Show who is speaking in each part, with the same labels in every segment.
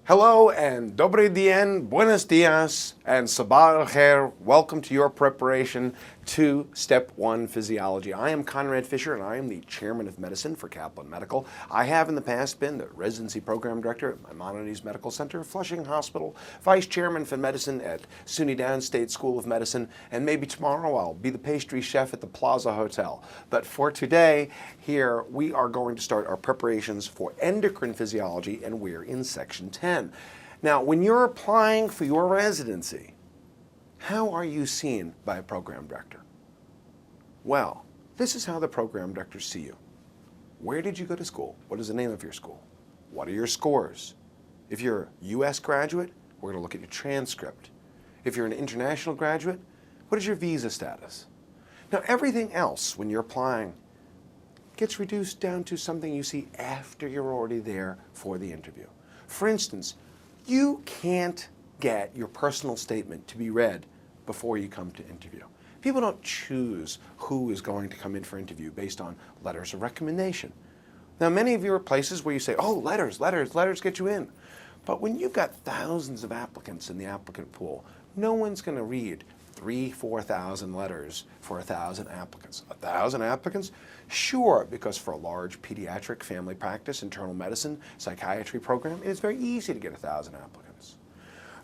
Speaker 1: Hello and dobre dien, buenos dias, and sabah al khair. Welcome to your preparation to Step 1 Physiology. I am Conrad Fisher and I am the Chairman of Medicine for Kaplan Medical. I have in the past been the Residency Program Director at Maimonides Medical Center, Flushing Hospital, Vice Chairman for Medicine at SUNY Downstate School of Medicine, and maybe tomorrow I'll be the pastry chef at the Plaza Hotel. But for today, here we are going to start our preparations for endocrine physiology, and we're in Section 10. Now, when you're applying for your residency, how are you seen by a program director? Well, this is how the program directors see you. Where did you go to school? What is the name of your school? What are your scores? If you're a U.S. graduate, we're going to look at your transcript. If you're an international graduate, what is your visa status? Now, everything else when you're applying gets reduced down to something you see after you're already there for the interview. For instance, you can't get your personal statement to be read before you come to interview. People don't choose who is going to come in for interview based on letters of recommendation. Now, many of you are places where you say, oh, letters get you in. But when you've got thousands of applicants in the applicant pool, no one's going to read 4,000 letters for 1,000 applicants. 1,000 applicants? Sure, because for a large pediatric family practice, internal medicine, psychiatry program, it's very easy to get 1,000 applicants.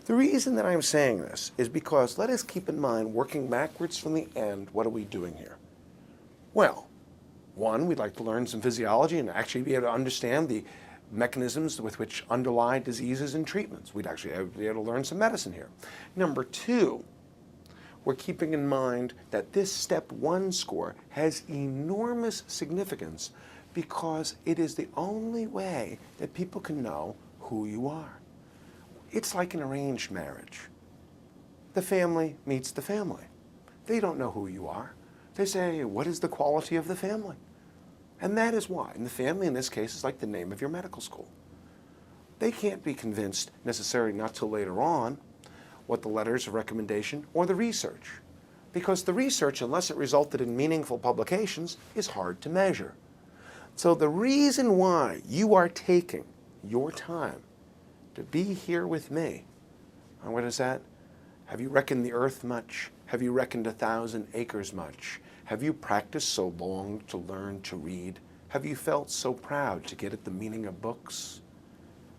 Speaker 1: The reason that I'm saying this is because let us keep in mind, working backwards from the end, what are we doing here? Well, one, we'd like to learn some physiology and actually be able to understand the mechanisms with which underlie diseases and treatments. We'd actually be able to learn some medicine here. Number two, we're keeping in mind that this Step 1 score has enormous significance because it is the only way that people can know who you are. It's like an arranged marriage. The family meets the family. They don't know who you are. They say, what is the quality of the family? And that is why. And the family in this case is like the name of your medical school. They can't be convinced necessarily not till later on what the letters of recommendation or the research. Because the research, unless it resulted in meaningful publications, is hard to measure. So the reason why you are taking your time to be here with me, and what is that? Have you reckoned the earth much? Have you reckoned 1,000 acres much? Have you practiced so long to learn to read? Have you felt so proud to get at the meaning of books?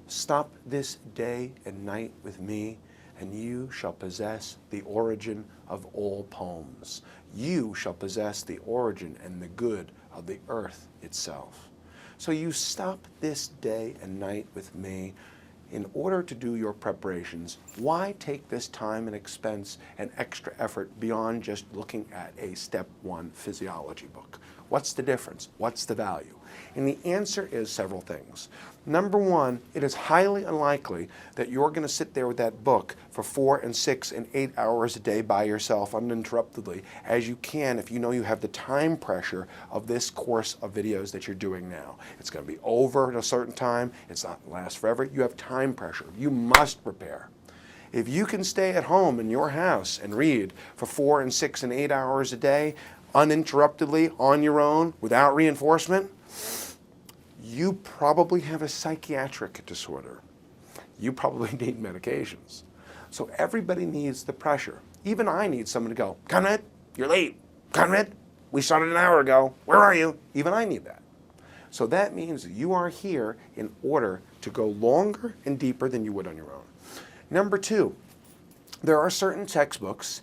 Speaker 1: Stop this day and night with me, and you shall possess the origin of all poems. You shall possess the origin and the good of the earth itself. So you stop this day and night with me. In order to do your preparations, why take this time and expense and extra effort beyond just looking at a Step 1 physiology book? What's the difference? What's the value? And the answer is several things. Number one, it is highly unlikely that you're going to sit there with that book for 4 and 6 and 8 hours a day by yourself uninterruptedly as you can if you know you have the time pressure of this course of videos that you're doing now. It's going to be over at a certain time. It's not going to last forever. You have time pressure. You must prepare. If you can stay at home in your house and read for 4 and 6 and 8 hours a day, uninterruptedly, on your own, without reinforcement, you probably have a psychiatric disorder. You probably need medications. So everybody needs the pressure. Even I need someone to go, Conrad, you're late. Conrad, we started an hour ago. Where are you? Even I need that. So that means you are here in order to go longer and deeper than you would on your own. Number two, there are certain textbooks,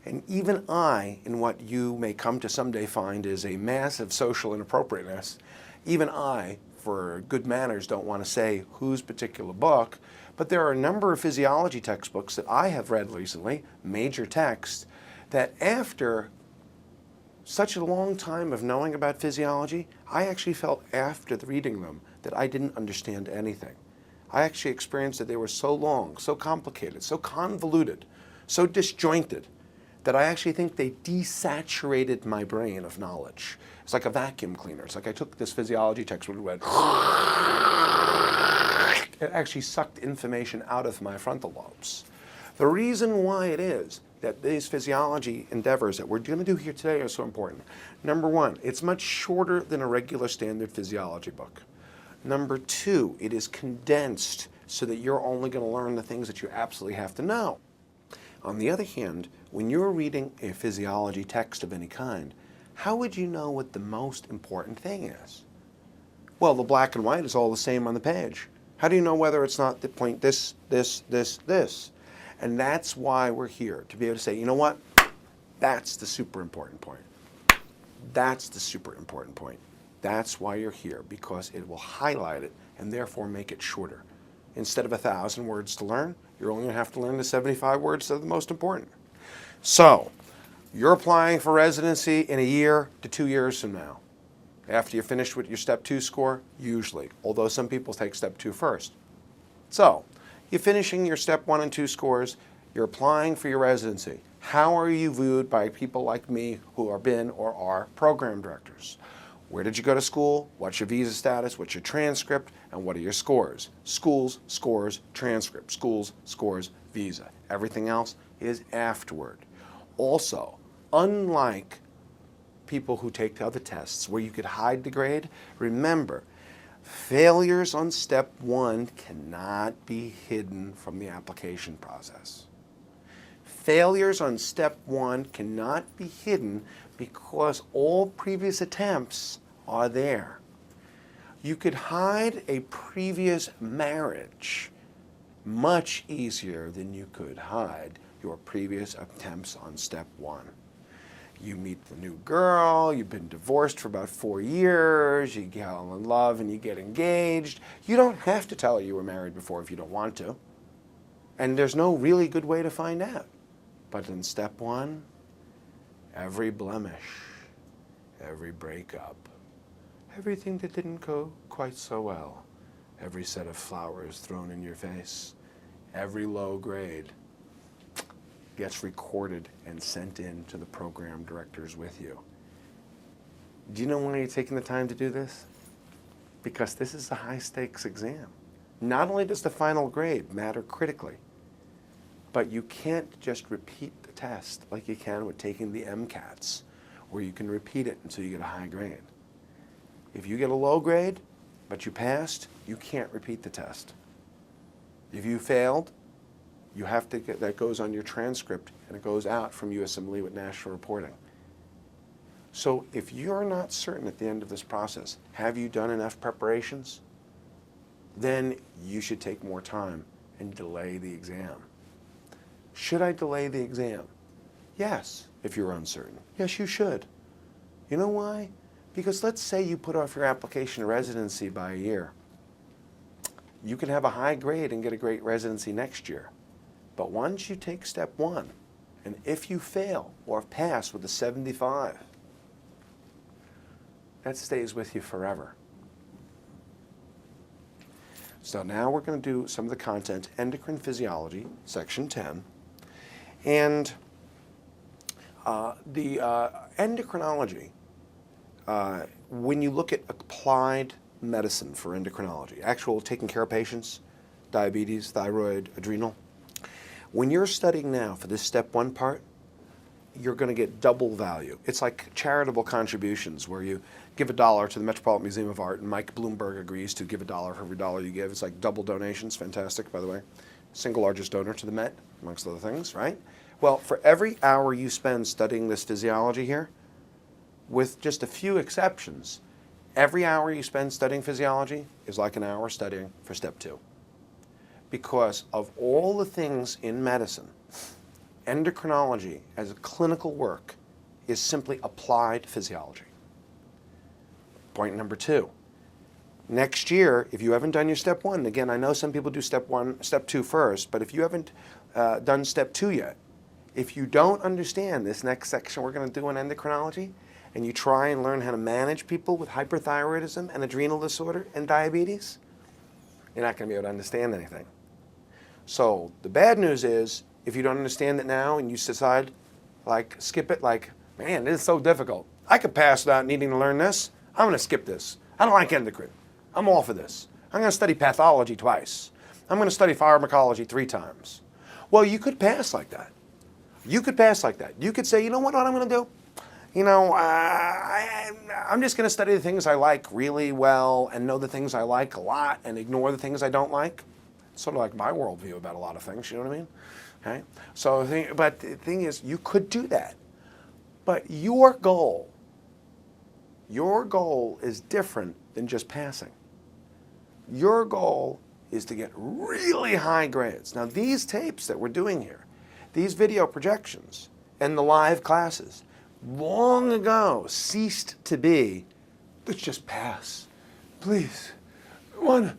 Speaker 1: and even I, in what you may come to someday find is a massive social inappropriateness, even I, for good manners, don't want to say whose particular book, but there are a number of physiology textbooks that I have read recently, major texts, that after such a long time of knowing about physiology, I actually felt after reading them that I didn't understand anything. I actually experienced that they were so long, so complicated, so convoluted, so disjointed, that I actually think they desaturated my brain of knowledge. It's like a vacuum cleaner. It's like I took this physiology textbook and went, it actually sucked information out of my frontal lobes. The reason why it is that these physiology endeavors that we're going to do here today are so important. Number one, it's much shorter than a regular standard physiology book. Number two, it is condensed so that you're only going to learn the things that you absolutely have to know. On the other hand, when you're reading a physiology text of any kind, how would you know what the most important thing is? Well, the black and white is all the same on the page. How do you know whether it's not the point this? And that's why we're here, to be able to say, you know what? That's the super important point. That's the super important point. That's why you're here, because it will highlight it and therefore make it shorter. Instead of 1,000 words to learn, you're only going to have to learn the 75 words that are the most important. So, you're applying for residency in 1 year to 2 years from now. After you're finished with your Step 2 score, usually, although some people take Step 2 first. So, you're finishing your Step 1 and 2 scores, you're applying for your residency. How are you viewed by people like me who have been or are program directors? Where did you go to school? What's your visa status? What's your transcript? And what are your scores? Schools, scores, transcript. Schools, scores, visa. Everything else is afterward. Also, unlike people who take other tests where you could hide the grade, remember, failures on Step 1 cannot be hidden from the application process. Failures on Step 1 cannot be hidden because all previous attempts are there. You could hide a previous marriage much easier than you could hide your previous attempts on Step 1. You meet the new girl, you've been divorced for about 4 years, you get in love and you get engaged. You don't have to tell her you were married before if you don't want to. And there's no really good way to find out. But in Step 1, every blemish, every breakup, everything that didn't go quite so well, every set of flowers thrown in your face, every low grade gets recorded and sent in to the program directors with you. Do you know why you're taking the time to do this? Because this is a high-stakes exam. Not only does the final grade matter critically, but you can't just repeat the test like you can with taking the MCATs, where you can repeat it until you get a high grade. If you get a low grade, but you passed, you can't repeat the test. If you failed, you have to get, that goes on your transcript, and it goes out from USMLE with national reporting. So if you're not certain at the end of this process, have you done enough preparations? Then you should take more time and delay the exam. Should I delay the exam? Yes, if you're uncertain. Yes, you should. You know why? Because let's say you put off your application to residency by 1 year. You can have a high grade and get a great residency next year. But once you take Step 1, and if you fail or pass with a 75, that stays with you forever. So now we're going to do some of the content, endocrine physiology, section 10. And the endocrinology, when you look at applied medicine for endocrinology, actual taking care of patients, diabetes, thyroid, adrenal, when you're studying now for this Step 1 part, you're going to get double value. It's like charitable contributions where you give $1 to the Metropolitan Museum of Art, and Mike Bloomberg agrees to give $1 for every dollar you give. It's like double donations. Fantastic, by the way. Single largest donor to the Met, amongst other things, right? Well, for every hour you spend studying this physiology here, with just a few exceptions, every hour you spend studying physiology is like an hour studying for Step 2. Because of all the things in medicine, endocrinology as a clinical work is simply applied physiology. Point number 2. Next year, if you haven't done your Step 1, again, I know some people do Step 1, Step 2 first, but if you haven't done Step 2 yet, if you don't understand this next section we're going to do in endocrinology, and you try and learn how to manage people with hyperthyroidism and adrenal disorder and diabetes, you're not going to be able to understand anything. So the bad news is, if you don't understand it now and you decide, like, skip it, like, man, this is so difficult. I could pass without needing to learn this. I'm going to skip this. I don't like endocrine. I'm all for this. I'm going to study pathology twice. I'm going to study pharmacology 3 times. Well, you could pass like that. You could pass like that. You could say, you know what I'm going to do? You know, I'm just going to study the things I like really well and know the things I like a lot and ignore the things I don't like. Sort of like my worldview about a lot of things, you know what I mean? Okay? So, but the thing is, you could do that. But your goal is different than just passing. Your goal is to get really high grades. Now, these tapes that we're doing here, these video projections and the live classes, long ago ceased to be, let's just pass. Please, 1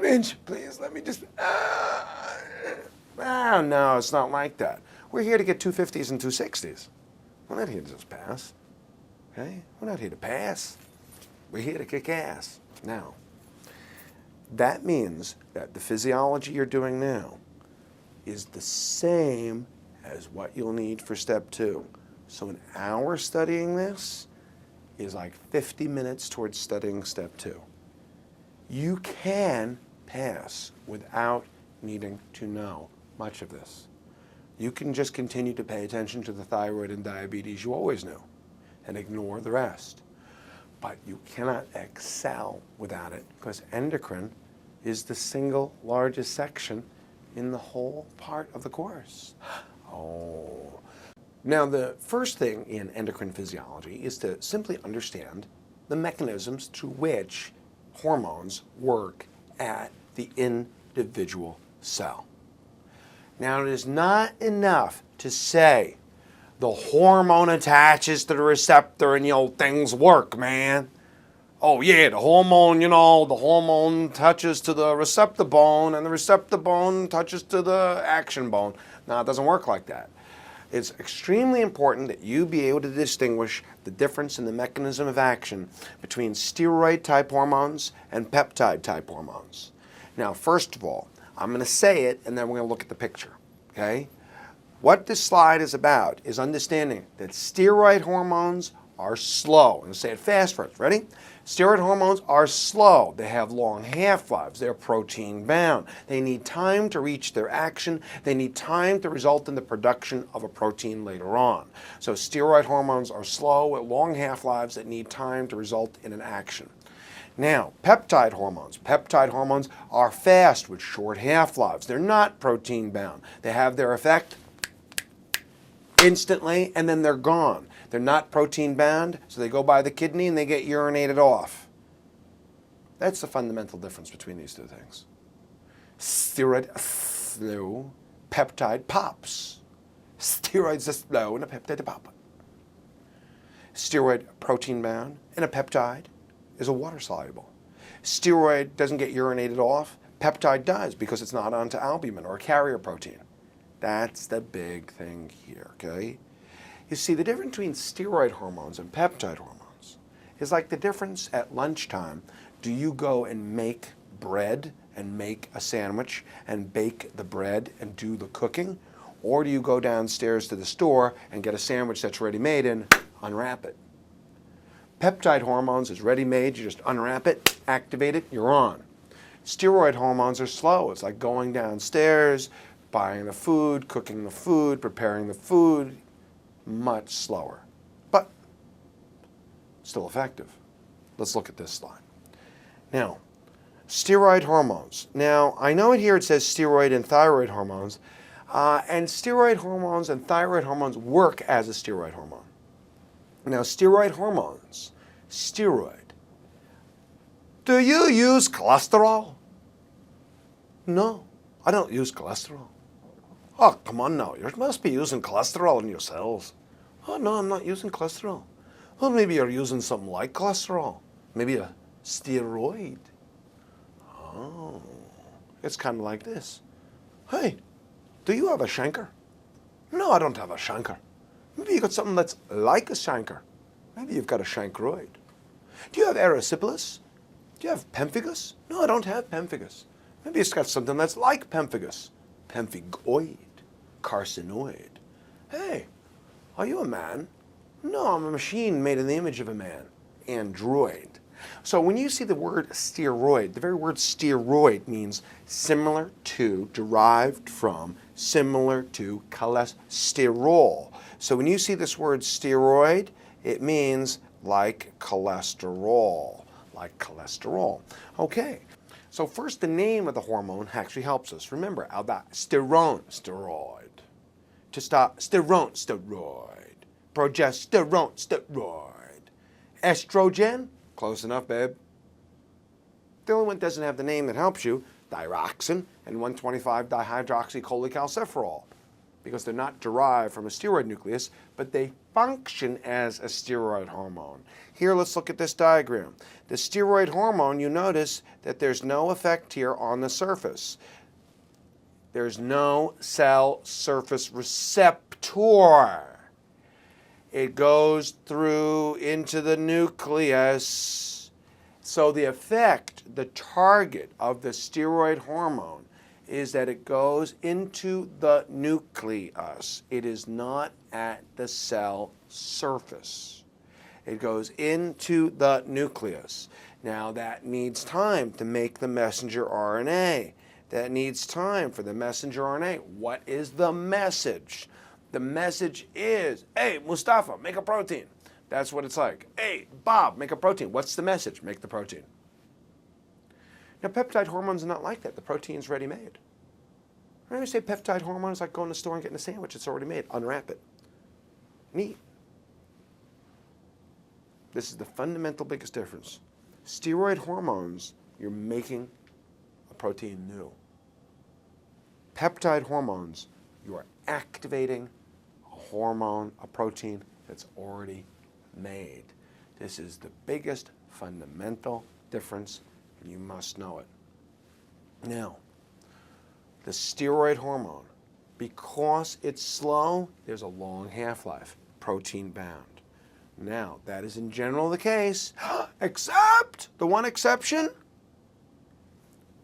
Speaker 1: inch, please, let me just, no, it's not like that. We're here to get 250s and 260s. We're not here to just pass, okay? We're not here to pass. We're here to kick ass. Now, that means that the physiology you're doing now is the same as what you'll need for step 2. So an hour studying this is like 50 minutes towards studying step 2. You can pass without needing to know much of this. You can just continue to pay attention to the thyroid and diabetes you always knew and ignore the rest. But you cannot excel without it because endocrine is the single largest section in the whole part of the course. Oh. Now, the first thing in endocrine physiology is to simply understand the mechanisms to which hormones work at the individual cell. Now, it is not enough to say the hormone attaches to the receptor and, things work, man. Oh, yeah, the hormone touches to the receptor bone and the receptor bone touches to the action bone. No, it doesn't work like that. It's extremely important that you be able to distinguish the difference in the mechanism of action between steroid-type hormones and peptide-type hormones. Now, first of all, I'm going to say it, and then we're going to look at the picture, okay? What this slide is about is understanding that steroid hormones are slow. I'm going to say it fast first. Ready? Steroid hormones are slow. They have long half-lives. They're protein-bound. They need time to reach their action. They need time to result in the production of a protein later on. So steroid hormones are slow with long half-lives that need time to result in an action. Now, peptide hormones are fast with short half-lives. They're not protein-bound. They have their effect instantly, and then they're gone. They're not protein-bound, so they go by the kidney and they get urinated off. That's the fundamental difference between these two things. Steroid slow, peptide pops. Steroids are slow and a peptide pop. Steroid protein-bound and a peptide is a water-soluble. Steroid doesn't get urinated off. Peptide does because it's not onto albumin or a carrier protein. That's the big thing here, okay? You see, the difference between steroid hormones and peptide hormones is like the difference at lunchtime. Do you go and make bread and make a sandwich and bake the bread and do the cooking? Or do you go downstairs to the store and get a sandwich that's ready made and unwrap it? Peptide hormones is ready made. You just unwrap it, activate it, you're on. Steroid hormones are slow. It's like going downstairs, buying the food, cooking the food, preparing the food. Much slower, but still effective. Let's look at this slide. Now, steroid hormones. Now, I know here it says steroid and thyroid hormones, and steroid hormones and thyroid hormones work as a steroid hormone. Now, steroid hormones, steroid. Do you use cholesterol? No, I don't use cholesterol. Oh, come on now. You must be using cholesterol in your cells. Oh, no, I'm not using cholesterol. Well, maybe you're using something like cholesterol. Maybe a steroid. Oh, it's kind of like this. Hey, do you have a chancre? No, I don't have a chancre. Maybe you got something that's like a chancre. Maybe you've got a chancroid. Do you have erysipelas? Do you have pemphigus? No, I don't have pemphigus. Maybe it's got something that's like pemphigus. Pemphigoid. Carcinoid. Hey, are you a man? No, I'm a machine made in the image of a man. Android. So when you see the word steroid, the very word steroid means similar to, derived from, similar to cholesterol. So when you see this word steroid, it means like cholesterol. Like cholesterol. Okay. So first, the name of the hormone actually helps us. Remember, aldosterone, steroid. Testosterone, steroid. Progesterone, steroid. Estrogen, close enough, babe. The only one that doesn't have the name that helps you, thyroxine and 1,25-dihydroxycholecalciferol, because they're not derived from a steroid nucleus, but they function as a steroid hormone. Here, let's look at this diagram. The steroid hormone, you notice that there's no effect here on the surface. There's no cell surface receptor. It goes through into the nucleus. So the effect, the target of the steroid hormone is that it goes into the nucleus. It is not at the cell surface. It goes into the nucleus. Now that needs time to make the messenger RNA. That needs time for the messenger RNA. What is the message? The message is, hey, Mustafa, make a protein. That's what it's like. Hey, Bob, make a protein. What's the message? Make the protein. Now, peptide hormones are not like that. The protein's ready made. When I say peptide hormone, it's like going to the store and getting a sandwich. It's already made. Unwrap it. Neat. This is the fundamental biggest difference. Steroid hormones, you're making a protein new. Peptide hormones, you are activating a hormone, a protein that's already made. This is the biggest fundamental difference, and you must know it. Now, the steroid hormone, because it's slow, there's a long half-life, protein bound. Now, that is in general the case, except the one exception.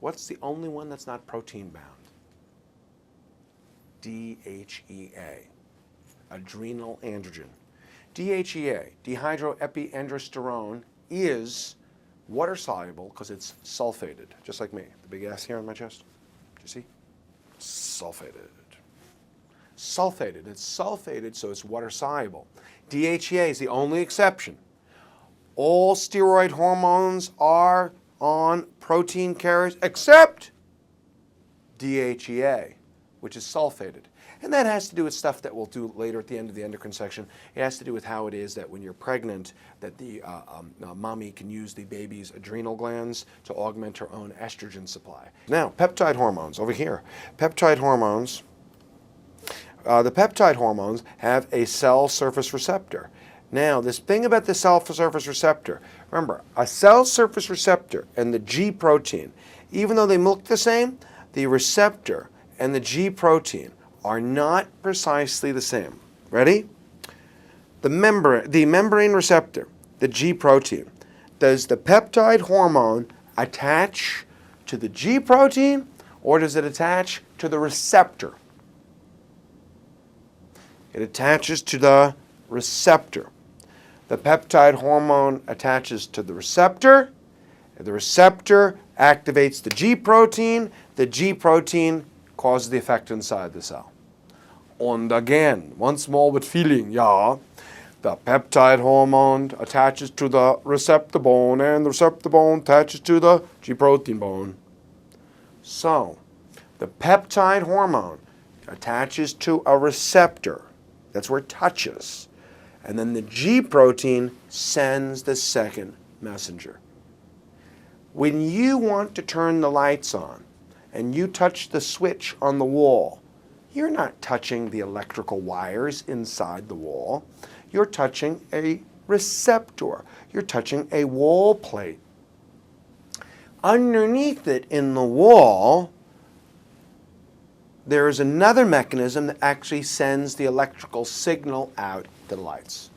Speaker 1: What's the only one that's not protein bound? DHEA, adrenal androgen. DHEA, dehydroepiandrosterone, is water soluble because it's sulfated, just like me. The big ass here on my chest. Do you see? Sulfated. Sulfated. It's sulfated, so it's water soluble. DHEA is the only exception. All steroid hormones are on protein carriers except DHEA, which is sulfated. And that has to do with stuff that we'll do later at the end of the endocrine section. It has to do with how it is that when you're pregnant, that the mommy can use the baby's adrenal glands to augment her own estrogen supply. Now, peptide hormones over here. Peptide hormones. The peptide hormones have a cell surface receptor. Now, this thing about the cell surface receptor, remember, a cell surface receptor and the G protein, even though they look the same, the receptor and the G protein are not precisely the same. Ready? The membrane receptor, the G protein, does the peptide hormone attach to the G protein or does it attach to the receptor? It attaches to the receptor. The peptide hormone attaches to the receptor. The receptor activates the G protein. The G protein causes the effect inside the cell. And again, once more with feeling, yeah, the peptide hormone attaches to the receptor bone, and the receptor bone attaches to the G protein bone. So, the peptide hormone attaches to a receptor. That's where it touches. And then the G protein sends the second messenger. When you want to turn the lights on and you touch the switch on the wall, you're not touching the electrical wires inside the wall. You're touching a receptor. You're touching a wall plate. Underneath it in the wall, there is another mechanism that actually sends the electrical signal out to the lights.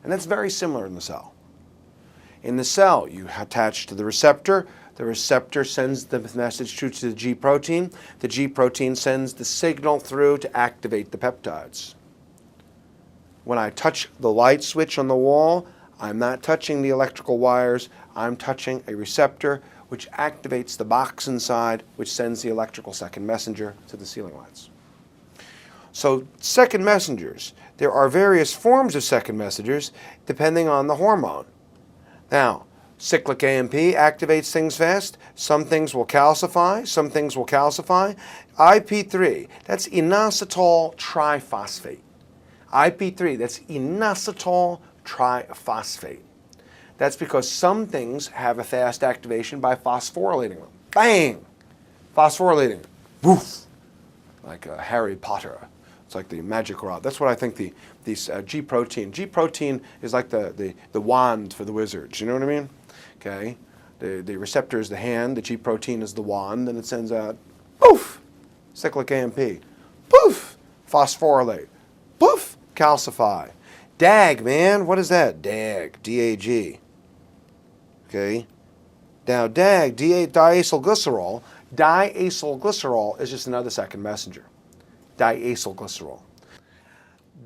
Speaker 1: And that's very similar in the cell. In the cell, you attach to the receptor. The receptor sends the message through to the G protein. The G protein sends the signal through to activate the peptides. When I touch the light switch on the wall, I'm not touching the electrical wires. I'm touching a receptor which activates the box inside, which sends the electrical second messenger to the ceiling lights. So second messengers, there are various forms of second messengers depending on the hormone. Now, Cyclic AMP activates things fast. Some things will calcify. Some things will calcify. IP3, that's inositol triphosphate. IP3, that's inositol triphosphate. That's because some things have a fast activation by phosphorylating them. Bang! Phosphorylating. Woof! Like Harry Potter. It's like the magic rod. That's what I think these G protein. G protein is like the wand for the wizards. You know what I mean? Okay. The receptor is the hand. The G protein is the wand, and it sends out poof, cyclic AMP, poof, phosphorylate, poof, calcify. DAG, man. What is that? DAG. DAG. Okay. Now DAG, diacylglycerol. Diacylglycerol is just another second messenger. Diacylglycerol.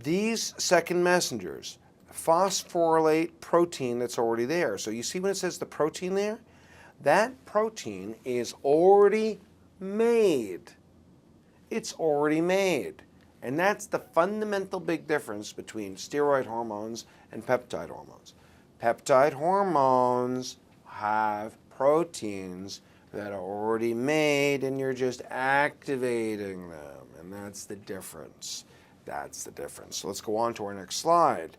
Speaker 1: These second messengers phosphorylate protein that's already there. So you see when it says the protein there? That protein is already made. It's already made. And that's the fundamental big difference between steroid hormones and peptide hormones. Peptide hormones have proteins that are already made and you're just activating them. And that's the difference. That's the difference. So let's go on to our next slide.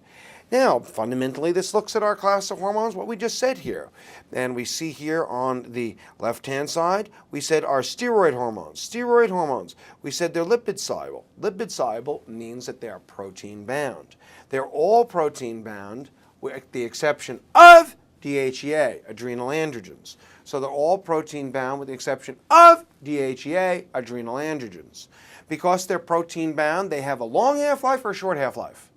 Speaker 1: Now, fundamentally, this looks at our class of hormones, what we just said here. And we see here on the left-hand side, we said our steroid hormones. Steroid hormones, we said they're lipid-soluble. Lipid-soluble means that they are protein-bound. They're all protein-bound with the exception of DHEA, adrenal androgens. So they're all protein-bound with the exception of DHEA, adrenal androgens. Because they're protein-bound, they have a long half-life or a short half-life?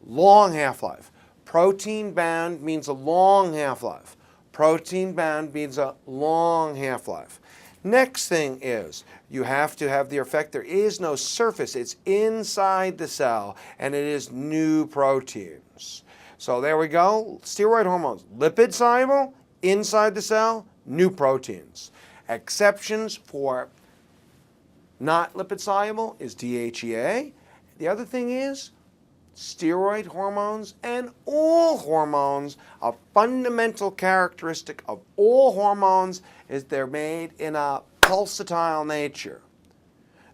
Speaker 1: Long half-life. Protein-bound means a long half-life. Protein-bound means a long half-life. Next thing is, you have to have the effect. There is no surface. It's inside the cell, and it is new proteins. So there we go. Steroid hormones, lipid-soluble, inside the cell, new proteins. Exceptions for not lipid-soluble is DHEA. The other thing is steroid hormones and all hormones. A fundamental characteristic of all hormones is they're made in a pulsatile nature.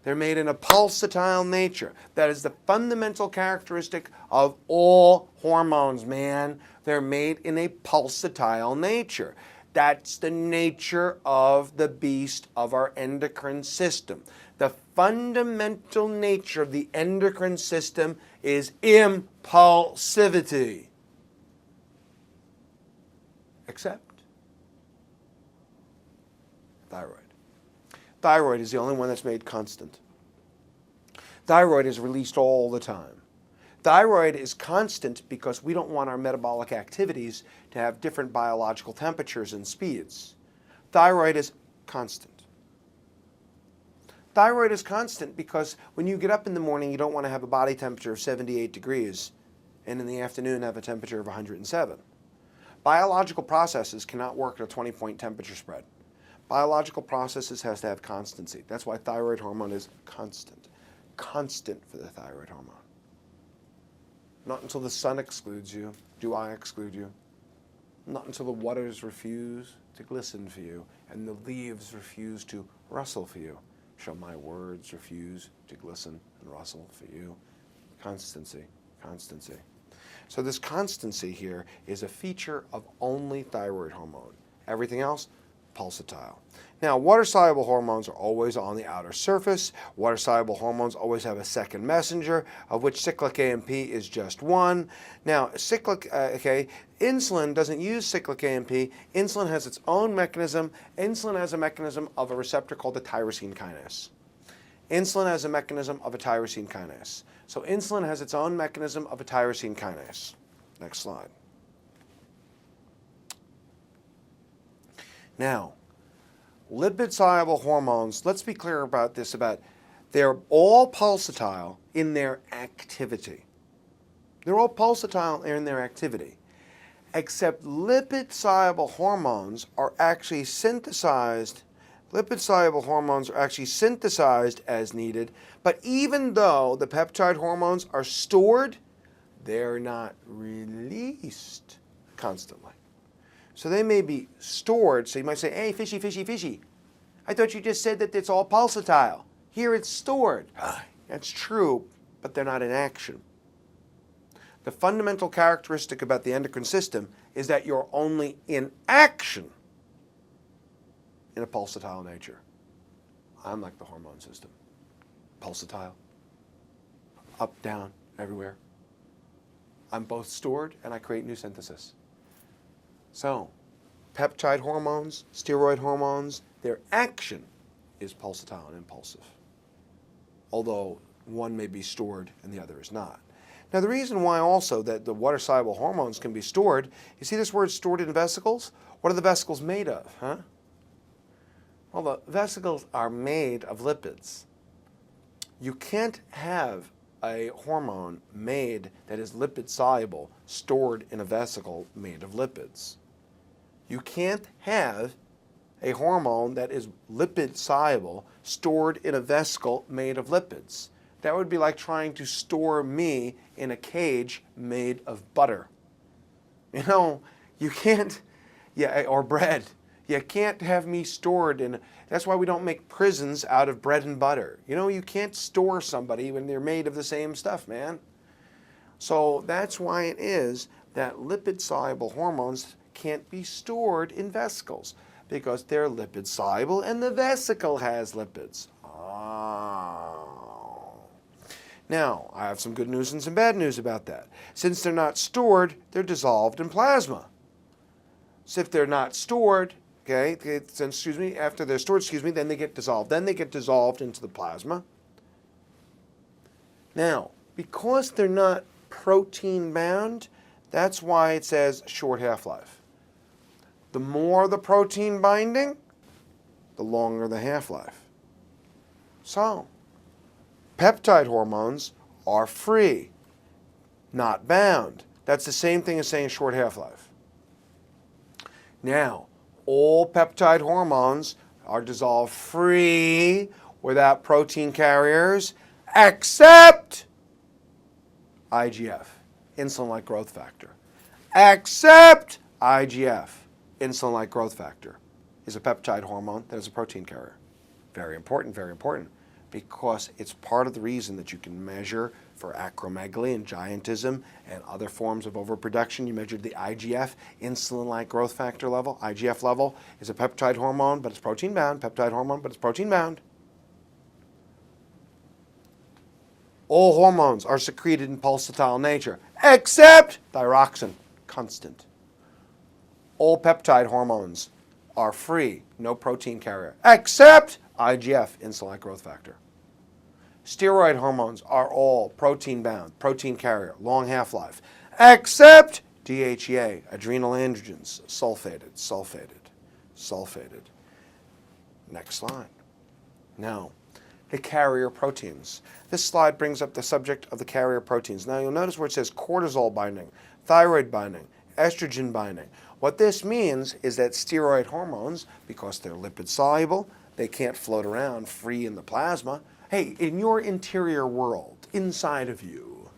Speaker 1: They're made in a pulsatile nature. That is the fundamental characteristic of all hormones, man. They're made in a pulsatile nature. That's the nature of the beast of our endocrine system. The fundamental nature of the endocrine system is impulsivity. Except thyroid. Thyroid is the only one that's made constant. Thyroid is released all the time. Thyroid is constant because we don't want our metabolic activities to have different biological temperatures and speeds. Thyroid is constant. Thyroid is constant because when you get up in the morning, you don't want to have a body temperature of 78 degrees and in the afternoon have a temperature of 107. Biological processes cannot work at a 20-point temperature spread. Biological processes has to have constancy. That's why thyroid hormone is constant. Constant for the thyroid hormone. Not until the sun excludes you do I exclude you. Not until the waters refuse to glisten for you and the leaves refuse to rustle for you shall my words refuse to glisten and rustle for you. Constancy, constancy. So this constancy here is a feature of only thyroid hormone. Everything else, pulsatile. Now, water-soluble hormones are always on the outer surface. Water-soluble hormones always have a second messenger, of which cyclic AMP is just one. Now, insulin doesn't use cyclic AMP. Insulin has its own mechanism. Insulin has a mechanism of a receptor called the tyrosine kinase. Insulin has a mechanism of a tyrosine kinase. So insulin has its own mechanism of a tyrosine kinase. Next slide. Now, lipid-soluble hormones, let's be clear about this, they're all pulsatile in their activity. They're all pulsatile in their activity, except lipid-soluble hormones are actually synthesized. Lipid-soluble hormones are actually synthesized as needed, but even though the peptide hormones are stored, they're not released. constantly. So they may be stored. So you might say, hey, fishy, fishy, fishy. I thought you just said that it's all pulsatile. Here it's stored. That's true, but they're not in action. The fundamental characteristic about the endocrine system is that you're only in action in a pulsatile nature. Unlike the hormone system. Pulsatile. Up, down, everywhere. I'm both stored and I create new synthesis. So, peptide hormones, steroid hormones, their action is pulsatile and impulsive. Although one may be stored and the other is not. Now the reason why also that the water-soluble hormones can be stored, you see this word stored in vesicles? What are the vesicles made of, huh? Well, the vesicles are made of lipids. You can't have a hormone made that is lipid soluble stored in a vesicle made of lipids. You can't have a hormone that is lipid soluble stored in a vesicle made of lipids. That would be like trying to store me in a cage made of butter. You know, you can't, or bread. You can't have me stored in, that's why we don't make prisons out of bread and butter. You know, you can't store somebody when they're made of the same stuff, man. So that's why it is that lipid-soluble hormones can't be stored in vesicles, because they're lipid-soluble and the vesicle has lipids. Now, I have some good news and some bad news about that. Since they're not stored, they're dissolved in plasma. So if they're not stored, after they're stored, then they get dissolved. Then they get dissolved into the plasma. Now, because they're not protein bound, that's why it says short half-life. The more the protein binding, the longer the half-life. So, peptide hormones are free, not bound. That's the same thing as saying short half-life. Now, all peptide hormones are dissolved free without protein carriers, except IGF, insulin-like growth factor. Except IGF, insulin-like growth factor, is a peptide hormone that is a protein carrier. Very important, because it's part of the reason that you can measure for acromegaly and giantism and other forms of overproduction. You measured the IGF, insulin-like growth factor level. IGF level is a peptide hormone, but it's protein bound. Peptide hormone, but it's protein bound. All hormones are secreted in pulsatile nature, except thyroxine, constant. All peptide hormones are free, no protein carrier, except IGF, insulin-like growth factor. Steroid hormones are all protein-bound, protein carrier, long half-life, except DHEA, adrenal androgens, sulfated. Next slide. Now, the carrier proteins. This slide brings up the subject of the carrier proteins. Now, you'll notice where it says cortisol binding, thyroid binding, estrogen binding. What this means is that steroid hormones, because they're lipid soluble, they can't float around free in the plasma. Hey, in your interior world, inside of you,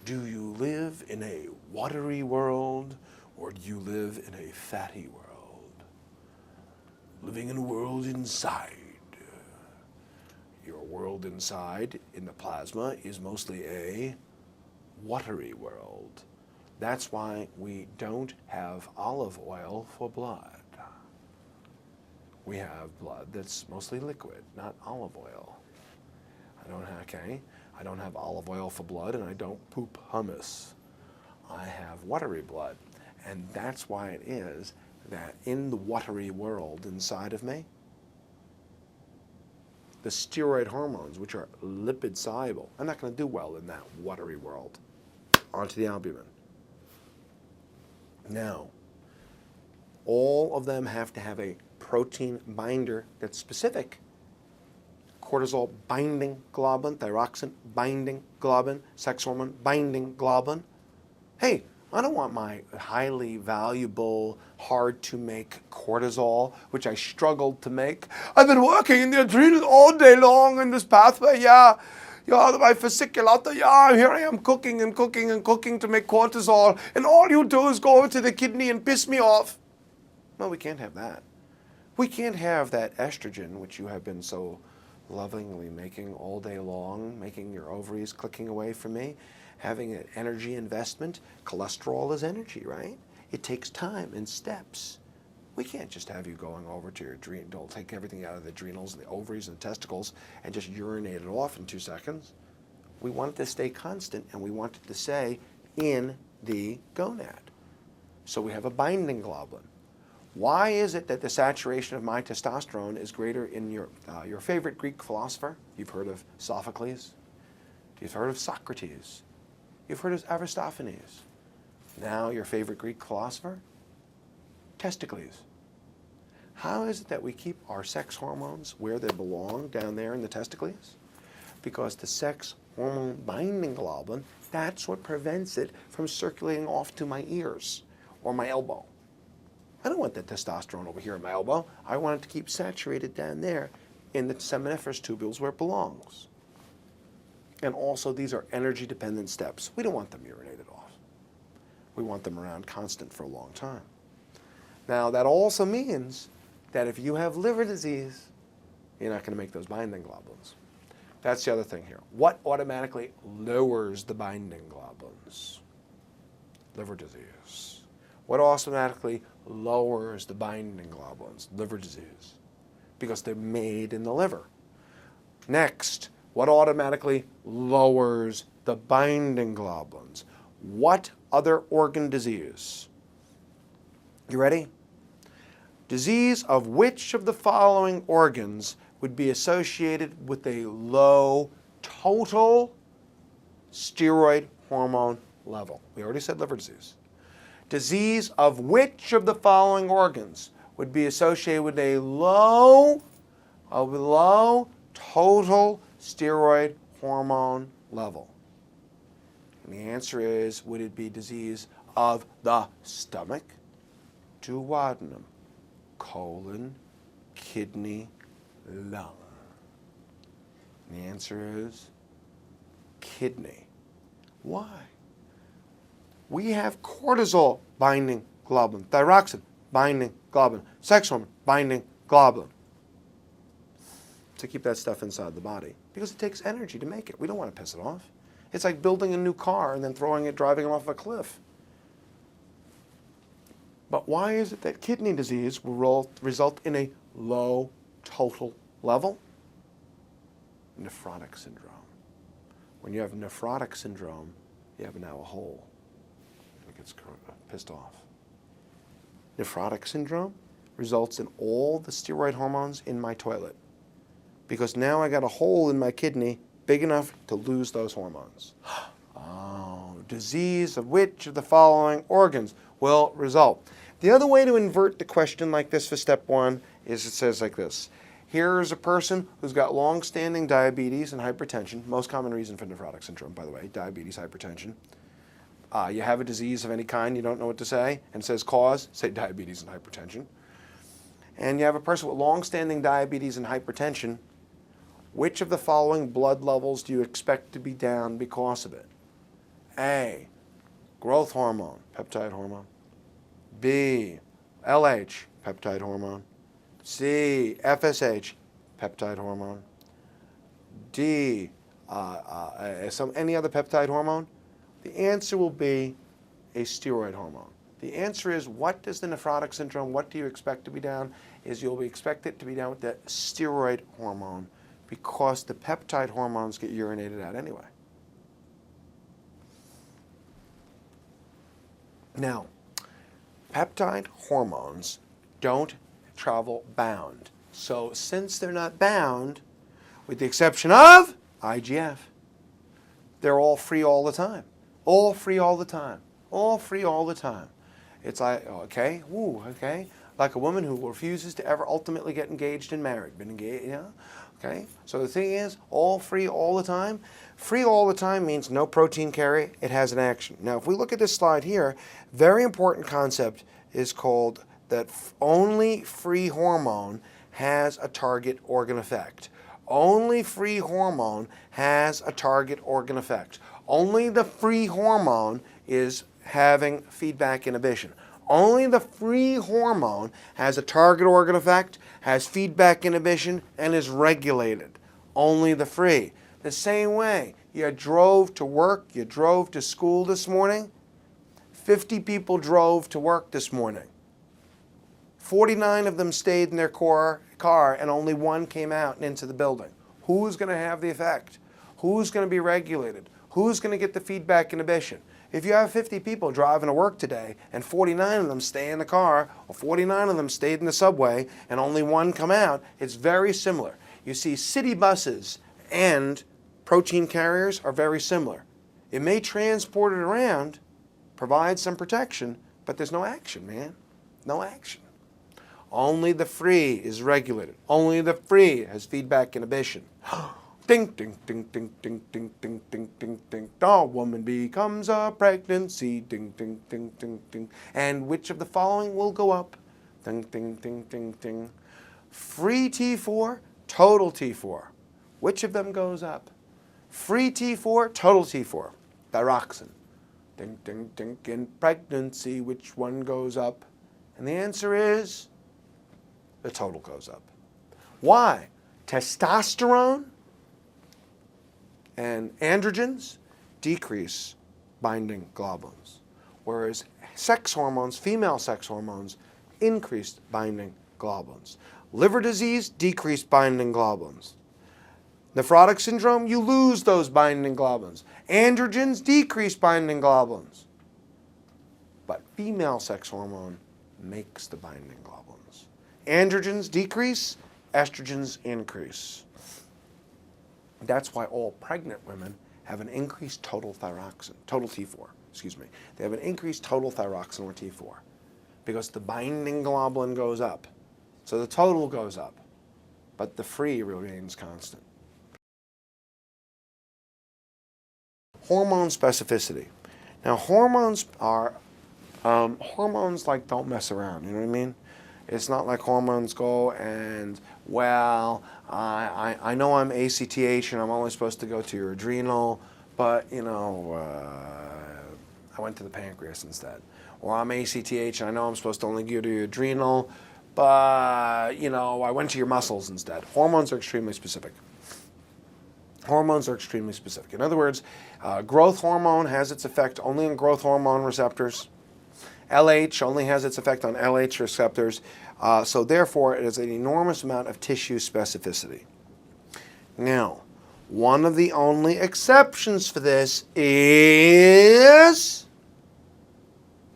Speaker 1: do you live in a watery world or do you live in a fatty world? Living in a world inside. Your world inside in the plasma is mostly a watery world. That's why we don't have olive oil for blood. We have blood that's mostly liquid, not olive oil. I don't have olive oil for blood, and I don't poop hummus. I have watery blood, and that's why it is that in the watery world inside of me, the steroid hormones, which are lipid soluble, I'm not going to do well in that watery world. Onto the albumin. Now, all of them have to have a protein binder that's specific. Cortisol binding globulin, thyroxine binding globulin, sex hormone binding globulin. Hey, I don't want my highly valuable, hard to make cortisol, which I struggled to make. I've been working in the adrenal all day long in this pathway, yeah. Yeah, my fasciculata, yeah, here I am cooking and cooking and cooking to make cortisol, and all you do is go over to the kidney and piss me off. No, we can't have that. We can't have that estrogen, which you have been so lovingly making all day long, making your ovaries clicking away from me, having an energy investment. Cholesterol is energy, right? It takes time and steps. We can't just have you going over to your adrenal, take everything out of the adrenals, the ovaries, and the testicles, and just urinate it off in 2 seconds. We want it to stay constant, and we want it to stay in the gonad. So we have a binding globulin. Why is it that the saturation of my testosterone is greater in your favorite Greek philosopher? You've heard of Sophocles. You've heard of Socrates. You've heard of Aristophanes. Now your favorite Greek philosopher? Testicles. How is it that we keep our sex hormones where they belong, down there in the testicles? Because the sex hormone binding globulin, that's what prevents it from circulating off to my ears or my elbow. I don't want that testosterone over here in my elbow. I want it to keep saturated down there in the seminiferous tubules where it belongs. And also, these are energy-dependent steps. We don't want them urinated off. We want them around constant for a long time. Now, that also means that if you have liver disease, you're not going to make those binding globulins. That's the other thing here. What automatically lowers the binding globulins? Liver disease. What automatically lowers the binding globulins? Liver disease. Because they're made in the liver. Next, what automatically lowers the binding globulins? What other organ disease? You ready? Disease of which of the following organs would be associated with a low total steroid hormone level? We already said liver disease. Disease of which of the following organs would be associated with a low total steroid hormone level? And the answer is, would it be disease of the stomach, duodenum, colon, kidney, lung? And the answer is kidney. Why? We have cortisol binding globulin, thyroxine binding globulin, sex hormone binding globulin to keep that stuff inside the body because it takes energy to make it. We don't want to piss it off. It's like building a new car and then driving it off a cliff. But why is it that kidney disease will result in a low total level? Nephrotic syndrome. When you have nephrotic syndrome, you have now a hole. It gets pissed off. Nephrotic syndrome results in all the steroid hormones in my toilet because now I got a hole in my kidney big enough to lose those hormones. Oh, disease of which of the following organs will result? The other way to invert the question like this for step 1 is it says like this. Here's a person who's got long-standing diabetes and hypertension, most common reason for nephrotic syndrome, by the way, diabetes, hypertension. You have a disease of any kind, you don't know what to say, and says cause, say diabetes and hypertension. And you have a person with long-standing diabetes and hypertension. Which of the following blood levels do you expect to be down because of it? A, growth hormone, peptide hormone. B, LH, peptide hormone. C, FSH, peptide hormone. D, any other peptide hormone? The answer will be a steroid hormone. The answer is, what does the nephrotic syndrome, what do you expect to be down? Is you'll expect it to be down with the steroid hormone because the peptide hormones get urinated out anyway. Now, peptide hormones don't travel bound. So since they're not bound, with the exception of IGF, they're all free all the time. All free all the time. All free all the time. It's like, okay, okay. Like a woman who refuses to ever ultimately get engaged and married. Been engaged, yeah? Okay? So the thing is, all free all the time. Free all the time means no protein carry. It has an action. Now, if we look at this slide here, very important concept is called that only free hormone has a target organ effect. Only free hormone has a target organ effect. Only the free hormone is having feedback inhibition. Only the free hormone has a target organ effect, has feedback inhibition, and is regulated. Only the free. The same way, you drove to work, you drove to school this morning. 50 people drove to work this morning. 49 of them stayed in their car and only one came out and into the building. Who's going to have the effect? Who's going to be regulated? Who's going to get the feedback inhibition? If you have 50 people driving to work today and 49 of them stay in the car or 49 of them stayed in the subway and only one come out, it's very similar. You see, city buses and protein carriers are very similar. It may transport it around, provide some protection, but there's no action, man. No action. Only the free is regulated. Only the free has feedback inhibition. Ding, ding, ding, ding, ding, ding, ding, ding, ding, ding. The woman becomes a pregnancy. Ding, ding, ding, ding, ding. And which of the following will go up? Ding, ding, ding, ding, ding. Free T4, total T4. Which of them goes up? Free T4, total T4. Thyroxine. Ding, ding, ding. In pregnancy, which one goes up? And the answer is the total goes up. Why? Testosterone and androgens decrease binding globulins, whereas sex hormones, female sex hormones, increase binding globulins. Liver disease, decrease binding globulins. Nephrotic syndrome, you lose those binding globulins. Androgens decrease binding globulins. But female sex hormone makes the binding globulins. Androgens decrease, estrogens increase. That's why all pregnant women have an increased total thyroxine, total T4, excuse me. They have an increased total thyroxine or T4 because the binding globulin goes up. So the total goes up, but the free remains constant. Hormone specificity. Now hormones are, hormones like don't mess around, you know what I mean? It's not like hormones go and, well, I know I'm ACTH and I'm only supposed to go to your adrenal, but, you know, I went to the pancreas instead. Or I'm ACTH and I know I'm supposed to only go to your adrenal, but, you know, I went to your muscles instead. Hormones are extremely specific. Hormones are extremely specific. In other words, growth hormone has its effect only on growth hormone receptors. LH only has its effect on LH receptors, so therefore it has an enormous amount of tissue specificity. Now, one of the only exceptions for this is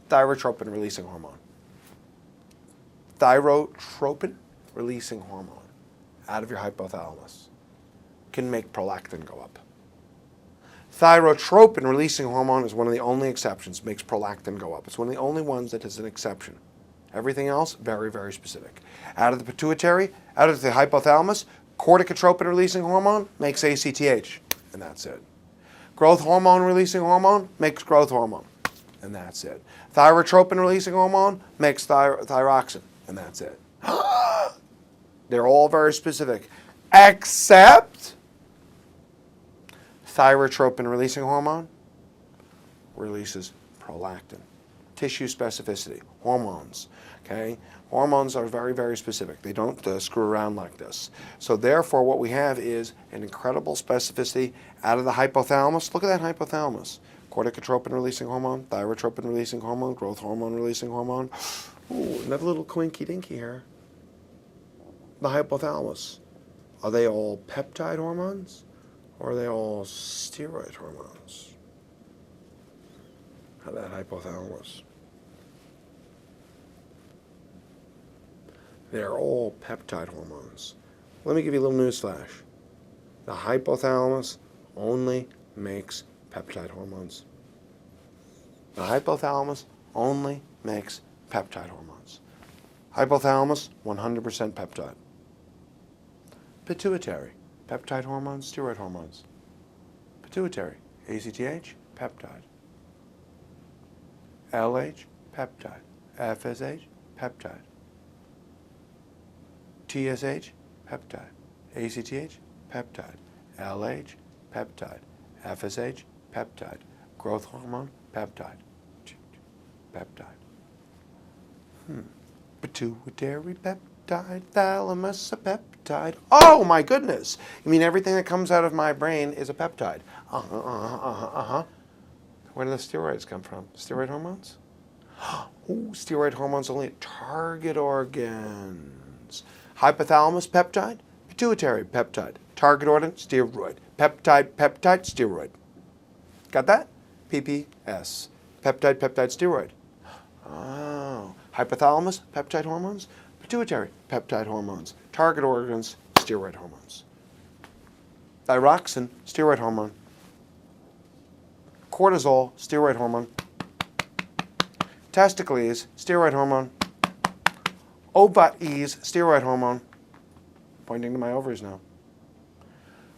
Speaker 1: thyrotropin-releasing hormone. Thyrotropin-releasing hormone out of your hypothalamus can make prolactin go up. Thyrotropin-releasing hormone is one of the only exceptions, makes prolactin go up. It's one of the only ones that is an exception. Everything else, very, very specific. Out of the pituitary, out of the hypothalamus, corticotropin-releasing hormone makes ACTH, and that's it. Growth hormone-releasing hormone makes growth hormone, and that's it. Thyrotropin-releasing hormone makes thyroxine, and that's it. They're all very specific, except thyrotropin-releasing hormone releases prolactin. Tissue specificity, hormones, okay? Hormones are very, very specific. They don't screw around like this. So therefore, what we have is an incredible specificity out of the hypothalamus. Look at that hypothalamus. Corticotropin-releasing hormone, thyrotropin-releasing hormone, growth hormone-releasing hormone. Ooh, another little quinky-dinky here. The hypothalamus. Are they all peptide hormones? Or are they all steroid hormones? How about hypothalamus? They're all peptide hormones. Let me give you a little news flash. The hypothalamus only makes peptide hormones. The hypothalamus only makes peptide hormones. Hypothalamus, 100% peptide. Pituitary. Peptide hormones, steroid hormones. Pituitary, ACTH, peptide. LH, peptide. FSH, peptide. TSH, peptide. ACTH, peptide. LH, peptide. FSH, peptide. Growth hormone, peptide. Peptide. Pituitary peptide, thalamus a peptide. Oh my goodness! You mean everything that comes out of my brain is a peptide? Where do the steroids come from? Steroid hormones? Ooh, steroid hormones only at target organs. Hypothalamus peptide, pituitary peptide. Target organ, steroid. Peptide, peptide, steroid. Got that? PPS. Peptide, peptide, steroid. Oh. Hypothalamus, peptide hormones. Pituitary, peptide hormones. Target organs, steroid hormones. Thyroxine, steroid hormone. Cortisol, steroid hormone. Testicles, steroid hormone. Ovaries, steroid hormone. Pointing to my ovaries now.